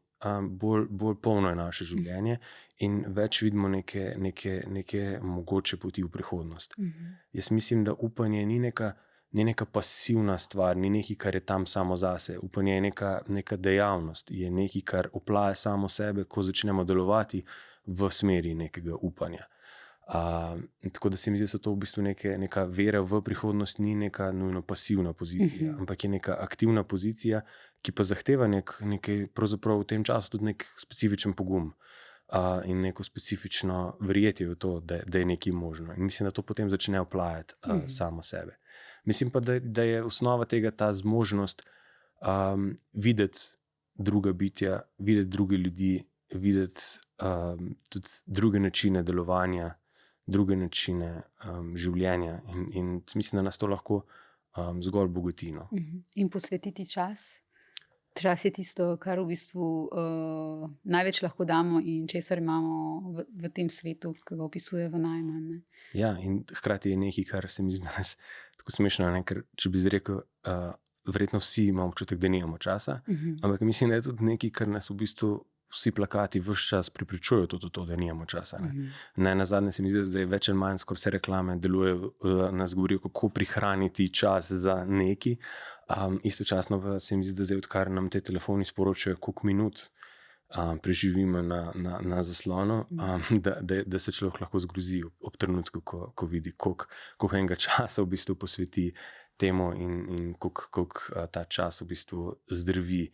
bolj polno je naše življenje in več vidimo neke mogoče poti v prihodnost. Jaz mislim, da upanje ni neka pasivna stvar, ni nekaj, kar je tam samo zase. Upanje je neka dejavnost, je nekaj, kar oplaja samo sebe, ko začnemo delovati v smeri nekega upanja. Tako da se mi zdi, da so to v bistvu neka vera v prihodnost, ni neka nujno pasivna pozicija, ampak je neka aktivna pozicija, ki pa zahteva nekaj, pravzaprav v tem času tudi nek specifičen pogum in neko specifično verjetje v to, da je nekaj možno. In mislim, da to potem začne oplajati samo sebe. Mislim pa, da je osnova tega ta zmožnost videti druga bitja, videti druge ljudi, videti tudi druge načine delovanja, druge načine življenja in mislim, da nas to lahko zgolj bogati. In posvetiti čas. Čas je tisto, kar v bistvu največ lahko damo in česar imamo v tem svetu, ki ga opisuje v najmanj. Ja, in hkrati je nekaj, kar se mi zdi danes tako smešno, ker če bi izrekel, verjetno vsi imamo občutek, da nimamo časa, ampak mislim, da je tudi nekaj, kar nas v bistvu vsi plakati vse čas pripričujejo tudi to, da nimamo časa. Ne, nazadnje se mi zdi, da je več ali manj skoraj vse reklame delujejo, nas govorijo, kako prihraniti čas za neki. Istočasno pa se mi zdi, da zdaj, odkar nam te telefoni sporočajo, koliko minut preživimo na zaslonu, da se človek lahko zgrozi ob trenutku, ko vidi, koliko enega časa v bistvu posveti temu in koliko ta čas v bistvu zdrvi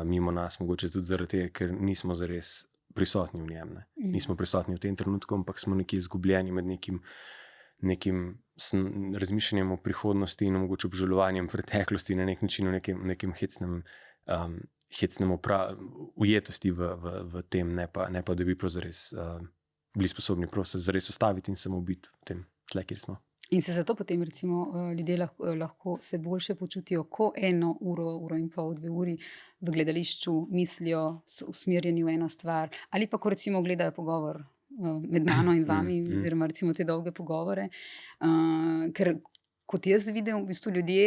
mimo nas, mogoče tudi zaradi tega, ker nismo zares prisotni v njem. Nismo prisotni v tem trenutku, ampak smo nekje izgubljeni med nekim razmišljanjem o prihodnosti in mogoče obžalovanjem preteklosti na nek način, v nekem hecnem ujetosti v tem, ne pa da bi prav zares bili sposobni prav se zares ustaviti in samo biti v tem tle, kjer smo. In se zato potem recimo ljudje lahko se boljše počutijo, ko 1 uro, uro in pol, 2 uri v gledališču mislijo, so usmerjeni v eno stvar, ali pa ko recimo gledajo pogovor med mano in vami, oziroma recimo te dolge pogovore, ker kot jaz vidim, v bistvu ljudje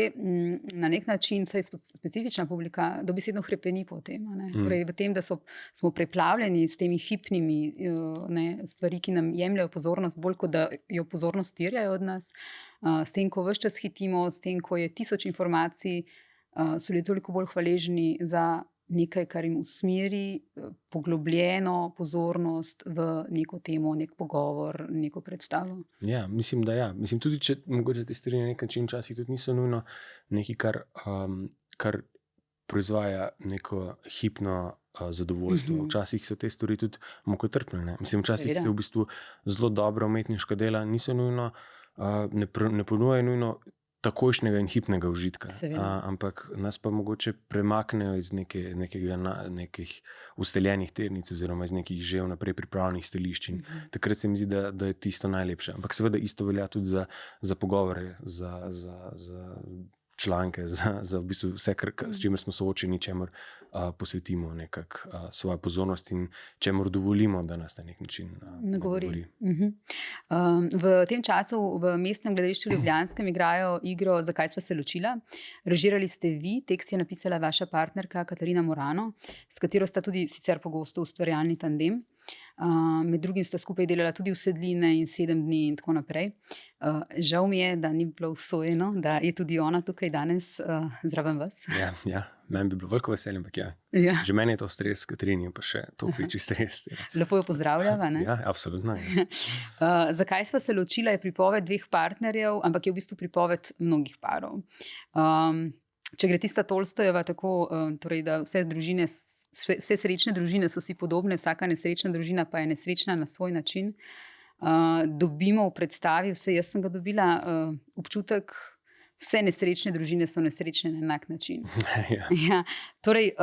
na nek način, vsaj specifična publika, dobesedno hrepeni po tem. Torej v tem, da smo preplavljeni s temi hipnimi stvari, ki nam jemljajo pozornost, bolj kot da jo pozornost terjajo od nas, s tem, ko ves čas hitimo, s tem, ko je 1000 informacij, so ljudje toliko bolj hvaležni za nekaj, kar jim usmeri poglobljeno pozornost v neko temo, nek pogovor, neko predstavo. Ja, mislim, da ja. Mislim, tudi če mogoče te stvari na nek način včasih tudi niso nujno nekaj, kar proizvaja neko hipno zadovoljstvo. Včasih so te stvari tudi mukotrpne. Mislim, včasih se v bistvu zelo dobra umetniška dela niso nujno, ne ponujajo nujno takojšnjega in hipnega užitka, ampak nas pa mogoče premaknejo iz nekih ustaljenih tirnic oziroma iz nekih že vnaprej pripravljenih stališč. Takrat se mi zdi, da je tisto najlepše. Ampak seveda isto velja tudi za pogovore, za članke, za v bistvu vse, s čimer smo soočeni, čemur posvetimo nekako svojo pozornost in čemur dovolimo, da nas na nek način nagovori. V tem času v Mestnem gledališču ljubljanskem igrajo igro Zakaj sva se ločila. Režirali ste vi, tekst je napisala vaša partnerka Katarina Morano, s katero sta tudi sicer pogosto ustvarjalni tandem. Med drugim sta skupaj delala tudi Usedline in 7 dni in tako naprej. Žal mi je, da ni bilo usojeno, da je tudi ona tukaj danes zraven vas. Ja, meni bi bilo veliko veselje, ampak ja. Že meni je to stres, Katarini, pa še to večji stres. Lepo jo pozdravljava, ne? Ja, absolutno. Zakaj sva se ločila je pripoved 2 partnerjev, ampak je v bistvu pripoved mnogih parov. Če gre tista Tolstojeva tako, torej, da vse srečne družine so si podobne, vsaka nesrečna družina pa je nesrečna na svoj način. Dobimo v predstavi, vse jaz sem ga dobila, občutek, vse nesrečne družine so nesrečne na enak način. Ja, torej,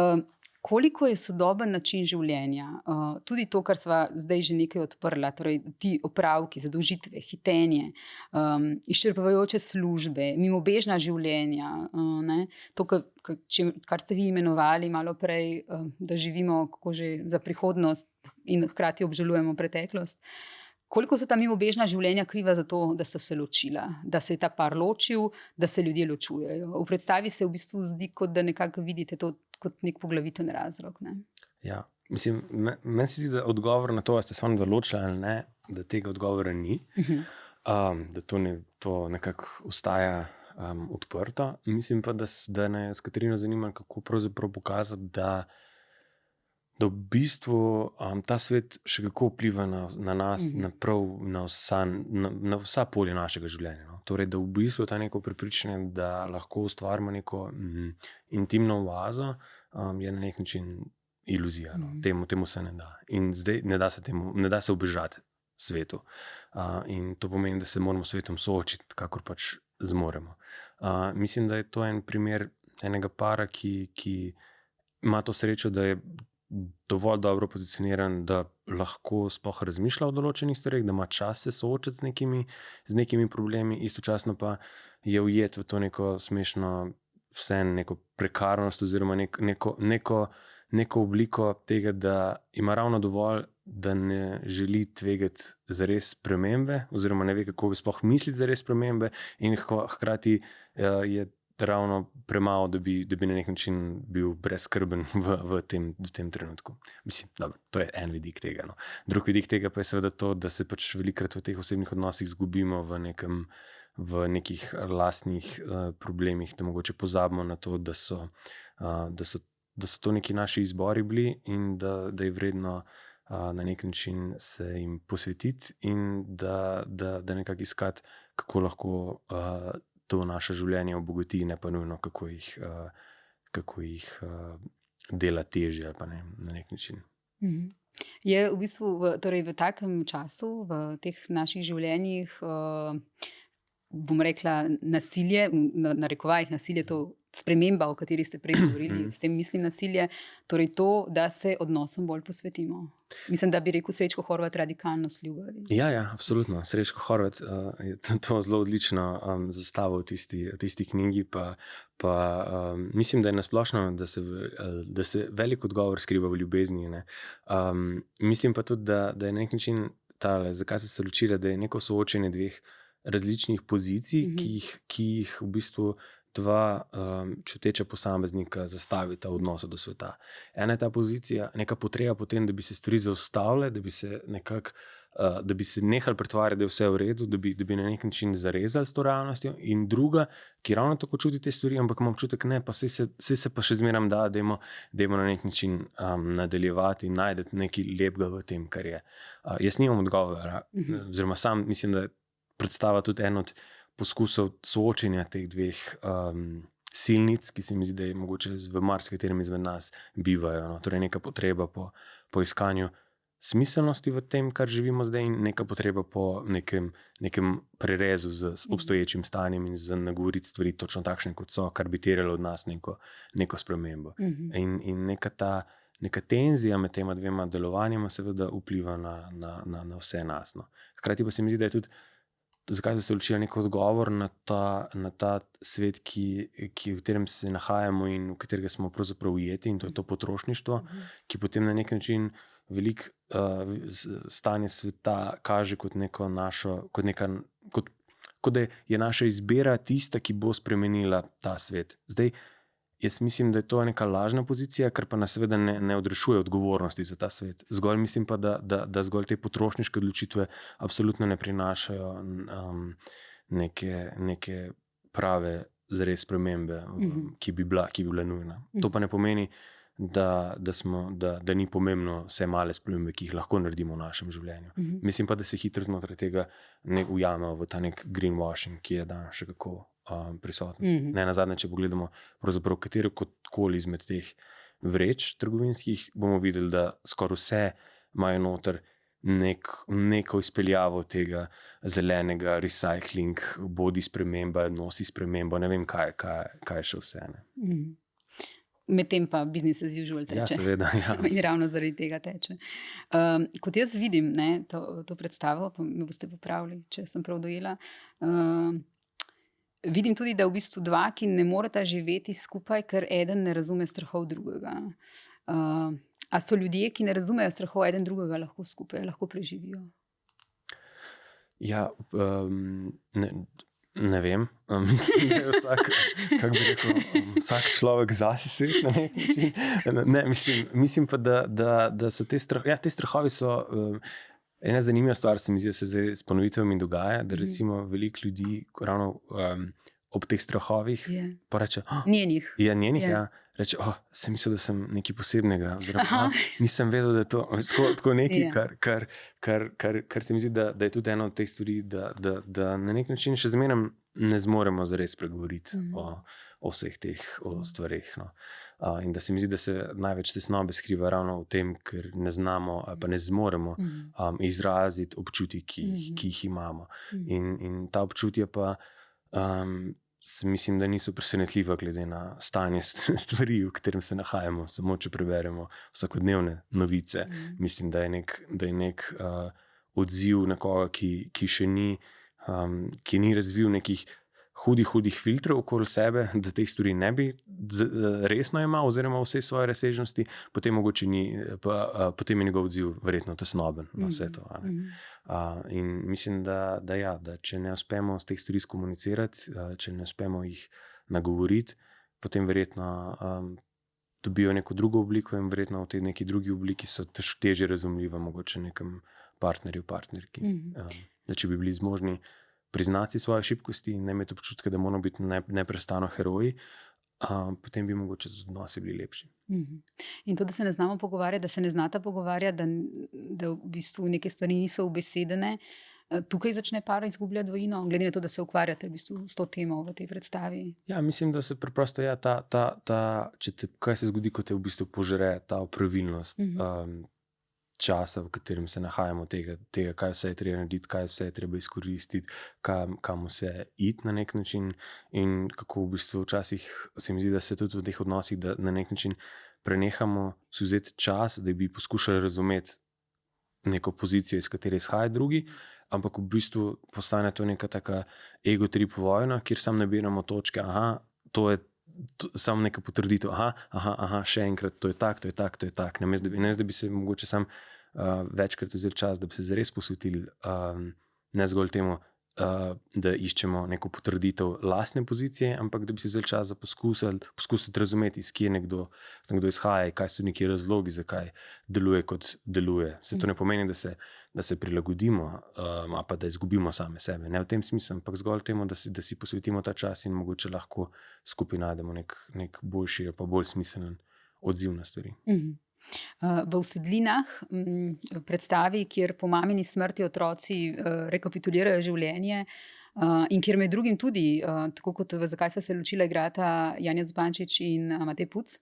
koliko je sodoben način življenja, tudi to, kar sva zdaj že nekaj odprla, torej ti opravki, zadolžitve, hitenje, izčrpavajoče službe, mimobežna življenja, to, kar ste vi imenovali malo prej, da živimo za prihodnost in hkrati obžalujemo preteklost. Koliko so ta mimobežna življenja kriva za to, da sta se ločila, da se je ta par ločil, da se ljudje ločujejo? V predstavi se v bistvu zdi, kot da nekako vidite to kot nek poglaviten razlog. Ne? Ja, mislim, meni se zdi, da odgovor na to, da ste se oni ločili ali ne, da tega odgovora ni, da to nekako ostaja odprto. Mislim pa, da ne s Katarino zanima, kako pravzaprav pokazati, da v bistvu ta svet še kako vpliva na nas, na vsa polja našega življenja. No? Torej, da v bistvu ta neko prepričanje, da lahko ustvarimo neko intimno oazo, je na nek način iluzija. No? Temu se ne da. In zdaj ne da se ubežati svetu. In to pomeni, da se moramo s svetom soočiti, kakor pač zmoremo. Mislim, da je to en primer enega para, ki ima to srečo, da je dovolj dobro pozicioniran, da lahko sploh razmišlja o določenih stvareh, da ima čas se soočati z nekimi problemi, istočasno pa je ujet v to neko smešno neko prekarnost oziroma neko obliko tega, da ima ravno dovolj, da ne želi tvegati zares spremembe oziroma ne ve, kako sploh misliti zares spremembe in hkrati je ravno premalo, da bi na nek način bil brezskrben v tem trenutku. Mislim, dobro, to je en vidik tega. No. Drug vidik tega pa je seveda to, da se pač velikokrat v teh osebnih odnosih zgubimo v nekih lastnih problemih, da mogoče pozabimo na to, da so to neki naši izbori bili in da je vredno na nek način se jim posvetiti in da nekako iskati, kako lahko to naše življenje obogati, ne pa nujno, kako jih dela težje ali pa ne, na nek način. Je v bistvu v takem času, v teh naših življenjih, bom rekla, nasilje, na narekovajih nasilje, to sprememba, o kateri ste prej govorili, s tem mislim nasilje, torej to, da se odnosom bolj posvetimo. Mislim, da bi rekel Srečko Horvat radikalnost ljubavi. Ja, absolutno. Srečko Horvat je to zelo odlično zastavil v tisti knjigi, pa mislim, da je nasplošno, da se velik odgovor skriva v ljubezni. Ne? Mislim pa tudi, da je na nek način tale, zakaj se ločila, da je neko soočenje dveh različnih pozicij, ki jih v bistvu dva čuteča posameznika zastavita v odnosu do sveta. Ena je ta pozicija, neka potreba potem, da bi se stvari zaustavile, da bi se nehali pretvarjati, da je vse v redu, da bi na nek način zarezali s to realnostjo, in druga, ki ravno tako čuti te stvari, ampak ima občutek, ne, pa saj se pa še zmeram da, dajmo na nek način nadaljevati in najdeti nekaj lepega v tem, kar je. Jaz nimam odgovora, oziroma sam mislim, da predstava tudi en od poskusov soočenja teh dveh silnic, ki se mi zdi, da je mogoče v marsikaterem izmed nas bivajo. No? Torej neka potreba po iskanju smiselnosti v tem, kar živimo zdaj, in neka potreba po nekem prerezu z obstoječim stanjem in z nagovoriti stvari točno takšne, kot so, kar bi terjalo od nas neko spremembo. In neka tenzija med tema dvema delovanjima seveda vpliva na vse nas. No? Hkrati pa se mi zdi, da je tudi zakaj se odločila nek odgovor na ta svet, v katerem se nahajamo in v katerega smo pravzaprav ujeti, in to je to potrošništvo, ki potem na nek način veliko stanje sveta kaže kot neko našo, kot da je naša izbira tista, ki bo spremenila ta svet. Zdaj, jaz mislim, da je to neka lažna pozicija, kar pa nas seveda ne odrešuje odgovornosti za ta svet. Zgolj mislim pa, da zgolj te potrošniške odločitve absolutno ne prinašajo neke prave zares spremembe, ki bi bila nujna. To pa ne pomeni, da ni pomembno vse male spremembe, ki jih lahko naredimo v našem življenju. Mislim pa, da se hitro znotraj tega ne ujamemo v ta nek greenwashing, ki je danes še kako prisoten. Ne nazadnje, če pogledamo pravzaprav katerokoli izmed teh vreč trgovinskih, bomo videli, da skoraj vse imajo noter neko izpeljavo tega zelenega, recycling, bodi sprememba, nosi sprememba, ne vem kaj še vse. Medtem pa business as usual teče. Ja, seveda. Ja. In ravno zaradi tega teče. Kot jaz vidim to predstavo, pa me boste popravili, če sem prav dojela, vidim tudi, da v bistvu dva, ki ne moreta živeti skupaj, ker eden ne razume strahov drugega. A so ljudje, ki ne razumejo strahov eden drugega, lahko skupaj, lahko preživijo? Ja, ne vem. Mislim, da je vsak človek zase svet na nek način. Ne, mislim pa, da so te strahovi so ena zanimiva stvar, se mi zdi, da se zdaj s ponovitvami dogaja, da recimo veliko ljudi ravno ob teh strahovih pa reče, njenih. Ja. Reče, sem mislil, da sem nekaj posebnega. Nisem vedel, da je to tako nekaj, kar se mi zdi, da je tudi ena od teh stvari, da na nek način še zmeraj ne zmoremo zares pregovoriti o vseh teh stvareh. No. In da se mi zdi, da se največ tesnobe skriva ravno v tem, ker ne znamo ali pa ne zmoremo izraziti občutij, ki jih imamo. In ta občutja pa mislim, da niso presenetljiva glede na stanje stvari, v katerem se nahajamo, samo če preberemo vsakodnevne novice. Mislim, da je nek odziv nekoga, ki še ni razvil nekih hudih filtrov okoli sebe, da teh stvari ne bi resno imel, oziroma vse svoje razsežnosti, potem mogoče ni, potem je njegov odziv verjetno tesnoben na vse to. In mislim, da če ne uspemo z teh stvari skomunicirati, če ne uspemo jih nagovoriti, potem verjetno dobijo neko drugo obliko in verjetno v tej neki drugi obliki so težje razumljive mogoče nekem partnerju, partnerki. Da če bi bili zmožni priznati svoje šibkosti in ne imeti občutka, da moramo biti neprestano heroji, potem bi mogoče odnosi bili lepši. In to, da se ne znamo pogovarjati, da se ne znata pogovarjati, da v bistvu neke stvari niso ubesedene, tukaj začne par izgubljati dvojino, glede na to, da se ukvarjate v bistvu s to temo v tej predstavi. Ja, mislim, da se preprosto kaj se zgodi, ko te v bistvu požre ta opravilnost časa, v katerem se nahajamo, tega, kaj vse je treba narediti, kaj vse je treba izkoristiti, kam vse iti na nek način in kako v bistvu včasih se mi zdi, da se tudi v teh odnosih, da na nek način prenehamo si vzeti čas, da bi poskušali razumeti neko pozicijo, iz katere izhaja drugi, ampak v bistvu postane to neka taka ego-trip vojna, kjer sam nabiramo točke, to je samo neka potrditev, še enkrat, to je tak. Namesto da bi se mogoče sam večkrat vzeli čas, da bi se zares posvetili ne zgolj temu, da iščemo neko potrditev lastne pozicije, ampak da bi se vzeli čas za poskusiti razumeti, iz kje nekdo izhaja, kaj so neki razlogi, zakaj deluje, kot deluje. Se to ne pomeni, da se prilagodimo, pa da izgubimo same sebe. Ne v tem smislu, ampak zgolj temu, da si posvetimo ta čas in mogoče lahko skupaj najdemo nek boljši, pa bolj smiselen odziv na stvari. V Usedlinah predstavi, kjer po mamini smrti otroci rekapitulirajo življenje in kjer med drugim tudi, tako kot v Zakaj sva se ločila, igrata Janja Zupančič in Matej Puc,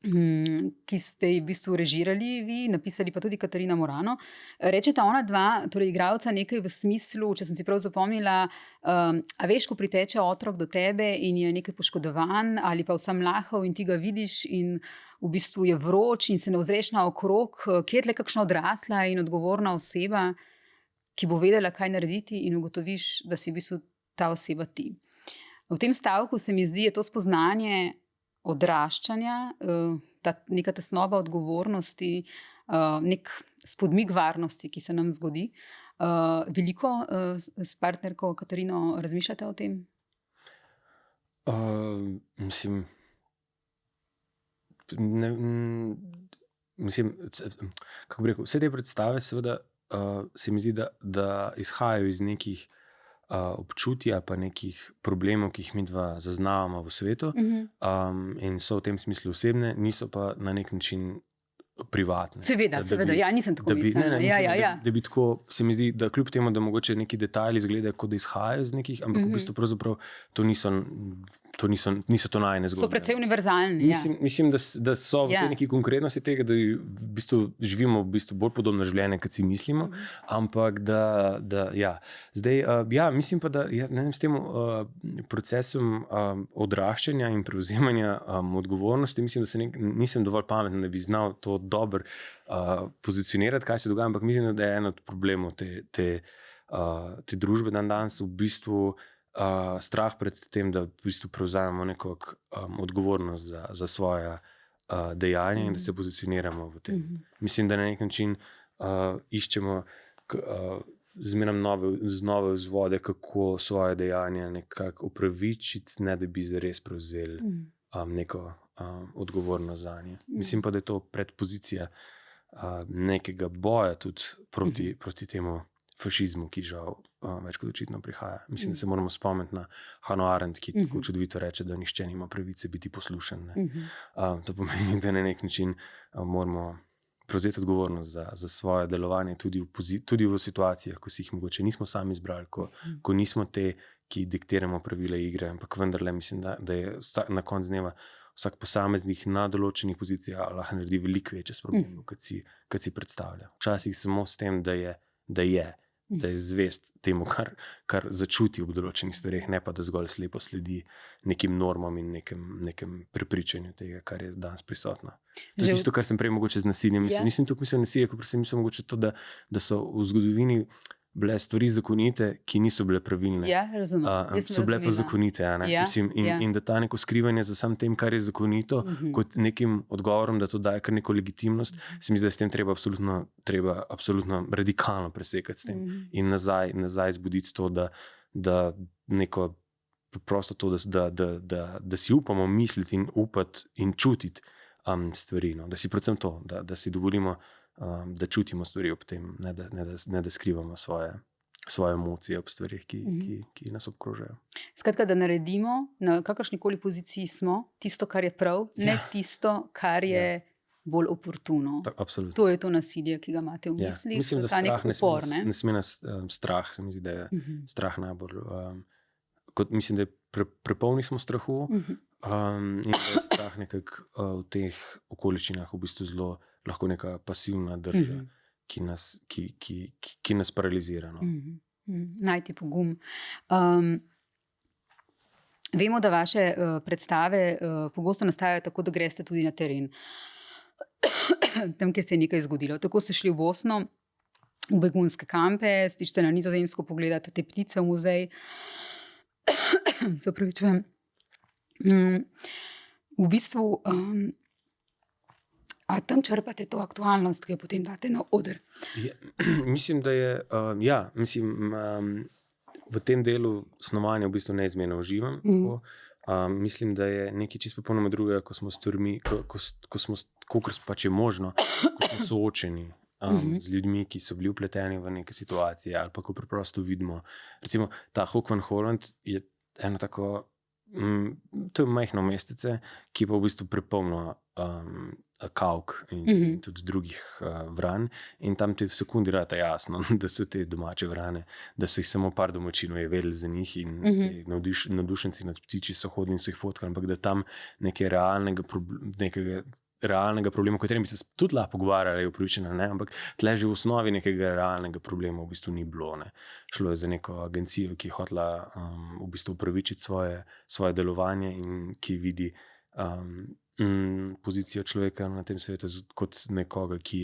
ki ste v bistvu režirali vi, napisali pa tudi Katarina Morano. Rečeta ona dva, torej igralca, nekaj v smislu, če sem si prav zapomnila, a veš, ko priteče otrok do tebe in je nekaj poškodovan ali pa vsem lahov in ti ga vidiš in v bistvu je vroč in se ne ozreš naokrog, kje je tle kakšna odrasla in odgovorna oseba, ki bo vedela, kaj narediti in ugotoviš, da si v bistvu ta oseba ti. V tem stavku se mi zdi, je to spoznanje odraščanja, neka tesnoba odgovornosti, nek spodmig varnosti, ki se nam zgodi. Veliko s partnerko Katarino razmišljate o tem? Mislim, kako bi rekel, vse te predstave seveda se mi zdi, da izhajajo iz nekih občutij ali pa nekih problemov, ki jih mi dva zaznavamo v svetu, in so v tem smislu osebne, niso pa na nek način privatne. Seveda, ja, nisem tako mislila. Da bi tako, se mi zdi, da kljub temu, da mogoče neki detajli izgledajo, kot da izhajajo iz nekih, ampak v bistvu pravzaprav to niso to najine zgodbe. So precej univerzalni. Mislim, da so v tej neki konkretnosti tega, da v bistvu živimo v bistvu bolj podobno življenje, kot si mislimo, ampak mislim pa, da s tem procesom odraščanja in prevzemanja odgovornosti, mislim, da nisem dovolj pameten, da bi znal to dobro pozicionirati, kaj se dogaja, ampak mislim, da je en od problemov te družbe danes v bistvu strah pred tem, da v bistvu prevzamemo neko odgovornost za svoja dejanja in da se pozicioniramo v tem. Mislim, da na nek način iščemo zmeraj nove vzvode, kako svoje dejanja nekako upravičiti, ne da bi zares prevzeli neko odgovornost za nje. Mislim pa, da je to predpozicija nekega boja tudi proti temu fašizmu, ki žal več kot očitno prihaja. Mislim, da se moramo spomniti na Hannah Arendt, ki tako čudovito reče, da nihče nima pravice biti poslušen. To pomeni, da na nek način moramo prevzeti odgovornost za svoje delovanje tudi v situacijah, ko si jih mogoče nismo sami izbrali, ko nismo te, ki diktiramo pravila igre, ampak vendarle mislim, da je na koncu dneva vsak posameznik na določenih pozicijah lahko naredi veliko večje problemov, kot si predstavlja. Včasih samo s tem, da je zvest temu, kar začuti v določenih stvareh, ne pa da zgolj slepo sledi nekim normam in nekem prepričanju tega, kar je danes prisotno. To je tisto, kar sem prej mogoče z nasiljem mislil. Nisem tukaj mislil nasilje, kot sem mislil mogoče to, da so v zgodovini bile stvari zakonite, ki niso bile pravilne. Ja, razumem. So bile pa zakonite. In da ta neko skrivanje za sam tem, kar je zakonito, kot nekim odgovorom, da to daje kar neko legitimnost, se mi zdi, da s tem treba absolutno radikalno presekati s tem in nazaj zbuditi to, da neko preprosto to, da si upamo misliti in upati in čutiti stvari. No? Da si predvsem to, da si dovolimo, da čutimo stvari ob tem, ne da skrivamo svoje emocije ob stvarih, ki nas obkrožajo. Skratka, da naredimo na kakršnikoli poziciji smo tisto, kar je prav, ne tisto, kar je bolj oportuno. Absolutno. To je to nasilje, ki ga imate v mislih. Mislim, da strah ne sme nas strah, se mi zdi, da je strah najbolj. Mislim, da je prepolni smo strahu in da je strah nekako v teh okoliščinah v bistvu zelo lahko neka pasivna drža, ki nas paralizira. No. Najti pogum. Vemo, da vaše predstave pogosto nastajajo tako, da greste tudi na teren. Tam, kjer se je nekaj zgodilo. Tako ste šli v Bosno, v begunske kampe, stište na Nizozemsko pogledati te ptice v muzej. Se opravičujem. V bistvu, a tam črpate to aktualnost, ki jo potem date na oder? Mislim, da je, v tem delu snovanja v bistvu neizmerno uživam. Mislim, da je nekaj čisto popolnoma drugega, ko smo stvarmi, kolikor pač je možno, ko smo soočeni z ljudmi, ki so bili vpleteni v neke situacije, ali pa ko preprosto vidimo. Recimo, ta Hoek van Holland je eno tako, to je majhno mestece, ki pa v bistvu prepolno kavk in tudi drugih vran, in tam te v sekundi rata jasno, da so te domače vrane, da so jih samo par domačinov je vedeli za njih in te navdušenci nad ptiči so hodili in so jih fotkali, ampak da tam nekega realnega problema, o katerem bi se tudi lahko pogovarjali, upravičeno, ne, ampak tle že v osnovi nekega realnega problema v bistvu ni bilo. Ne. Šlo je za neko agencijo, ki je hotela v bistvu upravičiti svoje delovanje in ki vidi pozicijo človeka na tem svetu kot nekoga, ki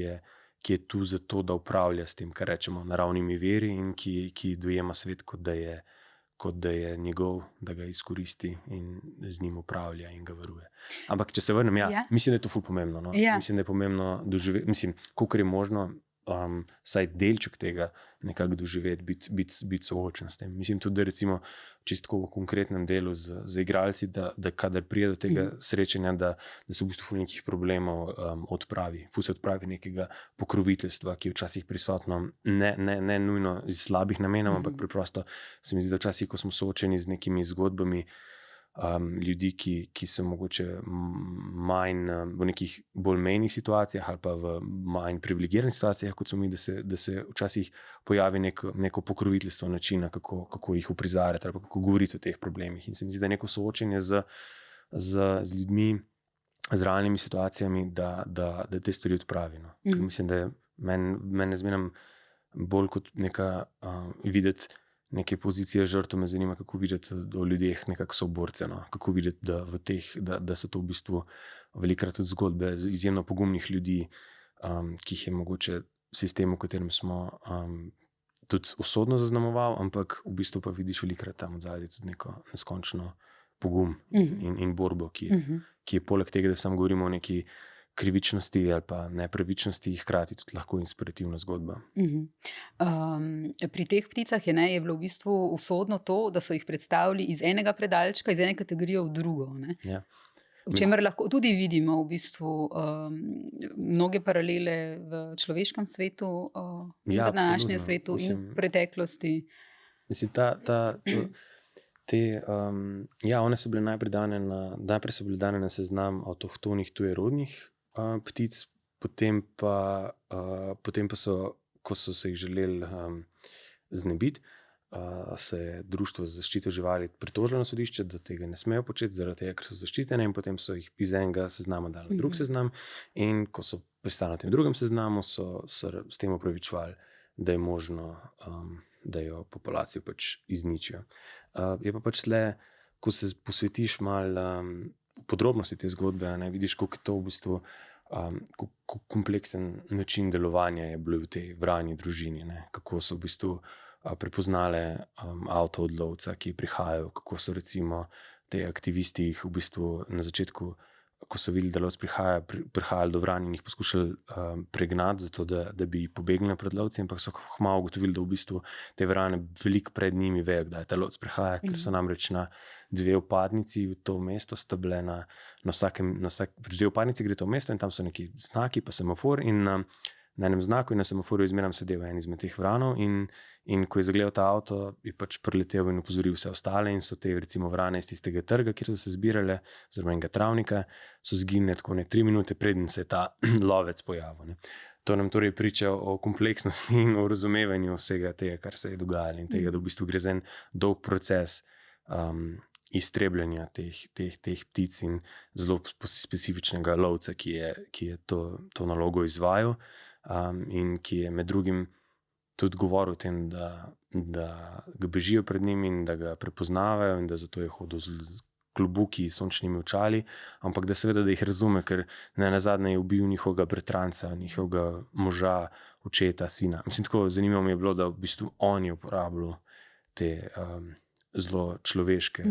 je tu zato, da upravlja s tem, kar rečemo, naravnimi viri in ki dojema svet, kot da je njegov, da ga izkoristi in z njim upravlja in ga varuje. Ampak, če se vrnem, mislim, da je to ful pomembno. No? Mislim, da je pomembno doživeti, kolikor je možno, vsaj delček tega nekako doživeti, biti soočen s tem. Mislim tudi, da recimo čisto v konkretnem delu z igralci, da kadar prije do tega srečanja, da se v bistvu ful nekih problemov odpravi. Ful se odpravi nekega pokroviteljstva, ki je včasih prisotno, ne nujno iz slabih namenov, ampak preprosto se mi zdi, da včasih, ko smo soočeni z nekimi zgodbami ljudi, ki so mogoče manj v nekih bolj mejnih situacijah ali pa v manj privilegiranih situacijah, kot so mi, da se včasih pojavi neko pokroviteljstvo načina, kako jih uprizarjati ali pa kako govoriti o teh problemih. In se mi zdi, da neko soočenje z ljudmi, z realnimi situacijami, da te stvari odpravi. No. Ker mislim, da je mene zmeram bolj kot neka videti neke pozicije žrtev, me zanima, kako videti o ljudeh nekako soborce, no? Kako videti, da so to v bistvu velikokrat tudi zgodbe izjemno pogumnih ljudi, ki jih je mogoče sistem, v katerem smo tudi usodno zaznamoval, ampak v bistvu pa vidiš velikokrat tam odzadaj tudi neko neskončno pogum in borbo, ki je poleg tega, da samo govorimo o neki krivičnosti ali pa nepravičnosti, hkrati tudi lahko inspirativna zgodba. Pri teh pticah je bilo v bistvu usodno to, da so jih predstavili iz enega predalčka, iz ene kategorije v drugo. Ne? Ja. V čemer lahko tudi vidimo v bistvu mnoge paralele v človeškem svetu, v današnjem svetu in v preteklosti. Mislim, one so bile najprej dane na seznam avtohtonih tujerodnih ptic, potem pa so, ko so se jih želeli znebiti, se je Društvo za zaščito živali pritožilo na sodišče, da tega ne smejo početi, zaradi tega, ker so zaščitene, in potem so jih iz enega seznama dali na drug seznam, in ko so pristali na tem drugem seznamu, so s tem opravičevali, da je možno, da jo populacijo pač izničijo. Je pa pač tle, ko se posvetiš malo podrobnosti te zgodbe, ne, vidiš, kako je to v bistvu kako kompleksen način delovanja je bilo v tej vrani družini, ne, kako so v bistvu prepoznale avto od lovca, ki prihajajo, kako so recimo te aktivisti jih v bistvu na začetku ko so videli, da lovci prihajali do vran in jih poskušali pregnati, zato da bi pobegnili pred lovci, ampak so kmalu ugotovili, da v bistvu te vrane veliko pred njimi vejo, da je ta lovec prihaja, ker so namreč na 2 vpadnici v to mesto sta bile na dve vpadnici gre to mesto in tam so neki znaki pa semafor in na enem znaku in na semaforju izmerno sedel en izmed teh vranov in ko je zagledal ta avto, je pač priletel in opozoril vse ostale in so te recimo vrane iz tistega trga, kjer so se zbirale, oziroma enega travnika, so zginile tako 3 minute preden se je ta lovec pojavil. Ne. To nam torej priča o kompleksnosti in o razumevanju vsega tega, kar se je dogajalo in tega, da v bistvu gre za en dolg proces iztrebljanja teh ptic in zelo specifičnega lovca, ki je to nalogo izvajal. In ki je med drugim tudi govoril o tem, da ga bežijo pred njim in da ga prepoznavajo in da zato je hodil z klobuki, sončnimi očali, ampak da seveda, da jih razume, ker nazadnje je ubil njihovega bratranca, njihovega moža, očeta, sina. Mislim, tako zanimivo mi je bilo, da v bistvu on je uporabljal te zelo človeške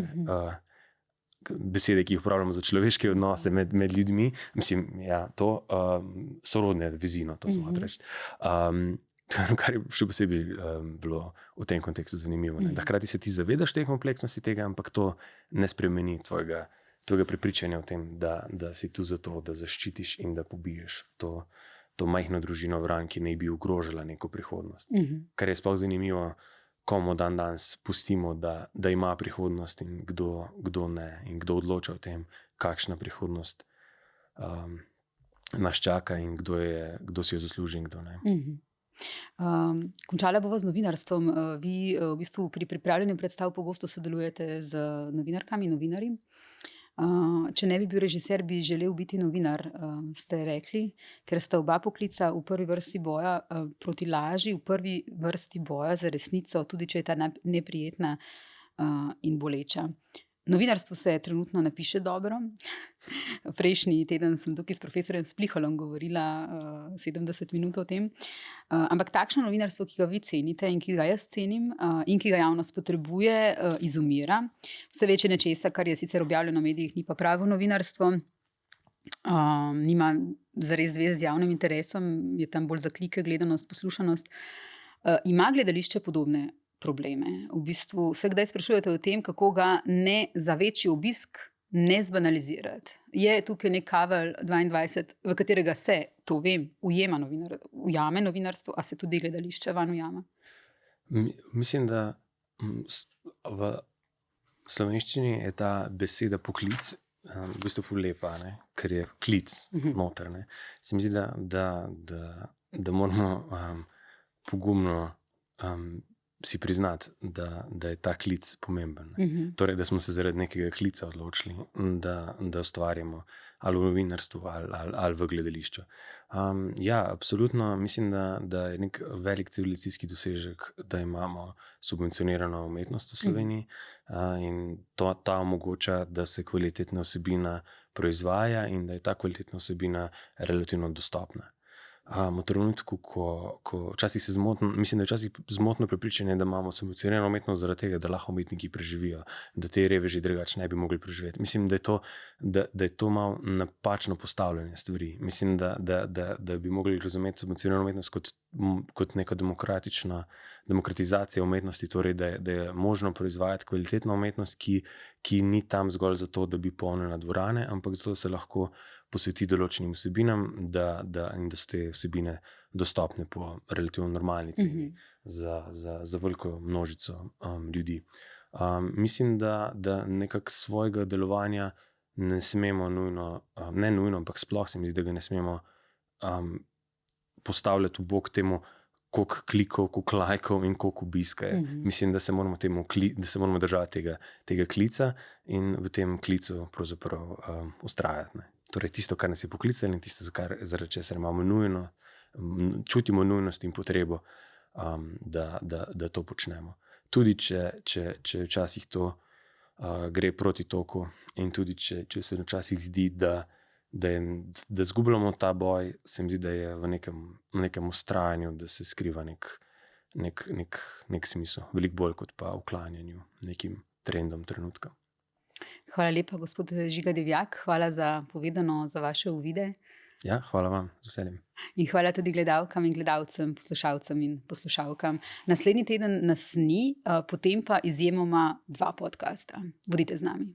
besede, ki jih uporabljamo za človeške odnose med ljudmi, mislim, ja, to sorodne vezino, to smo reči. Kar je še posebej bilo v tem kontekstu zanimivo. Da hkrati se ti zavedaš te kompleksnosti tega, ampak to ne spremeni tvojega prepričanja o tem, da si tu zato, da zaščitiš in da pobiješ to majhno družino vran, ki naj bi ogrožala neko prihodnost. Kar je sploh zanimivo, komu danes pustimo, da ima prihodnost in kdo ne in kdo odloča o tem, kakšna prihodnost nas čaka in kdo si jo zasluži in kdo ne. Končala bova z novinarstvom. Vi v bistvu pri pripravljanju predstav pogosto sodelujete z novinarkami, novinarji. Če ne bi bil režiser, bi želel biti novinar, ste rekli, ker sta oba poklica v prvi vrsti boja proti laži, v prvi vrsti boja za resnico, tudi če je ta neprijetna in boleča. Novinarstvo se trenutno ne piše dobro. Prejšnji teden sem tukaj s profesorjem Spliholom govorila 70 minut o tem. Ampak takšno novinarstvo, ki ga vi cenite in ki ga jaz cenim in ki ga javnost potrebuje, izumira. Vse več je nečesa, kar je sicer objavljeno v medijih, ni pa pravo novinarstvo. Nima zares zveze z javnim interesom, je tam bolj za klike, gledanost, poslušanost. Ima gledališče podobne probleme? V bistvu se kdaj sprašujete o tem, kako ga ne za večji obisk ne zbanalizirati? Je tukaj nek kavelj 22, v katerega se, to vem, ujame novinarstvo, a se tudi gledališče van ujame? Mislim, da v slovenščini je ta beseda poklic v bistvu ful lepa, ne? Ker je klic noter. Ne? Se mi zdi, da moramo pogumno si priznati, da je ta klic pomemben. Torej, da smo se zaradi nekega klica odločili, da ustvarjamo ali v novinarstvu ali v gledališču. Ja, absolutno mislim, da je nek velik civilizacijski dosežek, da imamo subvencionirano umetnost v Sloveniji in ta omogoča, da se kvalitetna vsebina proizvaja in da je ta kvalitetna vsebina relativno dostopna. V trenutku, ko včasih se mislim, da je včasih zmotno prepričanje, da imamo subvencionirano umetnost zaradi tega, da lahko umetniki preživijo, da te reveži drugače ne bi mogli preživeti. Mislim, da je to malo napačno postavljanje stvari. Mislim, da bi mogli razumeti subvencionirano umetnost kot neko demokratizacija umetnosti, torej da je možno proizvajati kvalitetno umetnost, ki ni tam zgolj zato, da bi polnila dvorane, ampak zato, da se lahko posveti določenim vsebinam in da so te vsebine dostopne po relativno normalni ceni za veliko množico ljudi. Mislim, da nekako svojega delovanja ne smemo ne nujno, ampak sploh se mi zdi, da ga ne smemo postavljati v bok temu, koliko klikov, koliko lajkov in koliko obiska je. Mislim, da se moramo držati tega klica in v tem klicu pravzaprav vztrajati. Torej, tisto, kar nas je poklicalo in tisto, zaradi česar imamo čutimo nujnost in potrebo, da to počnemo. Tudi če včasih to gre proti toku in tudi če se včasih zdi, da zgubljamo ta boj, se mi zdi, da je v nekem vztrajanju, da se skriva nek smisel. Veliko bolj kot pa uklanjanju nekim trendom trenutka. Hvala lepa, gospod Žiga Divjak, hvala za povedano, za vaše uvide. Ja, hvala vam, z veseljem. In hvala tudi gledalkam in gledalcem, poslušalcem in poslušalkam. Naslednji teden nas ni, potem pa izjemoma 2 podcasta. Bodite z nami.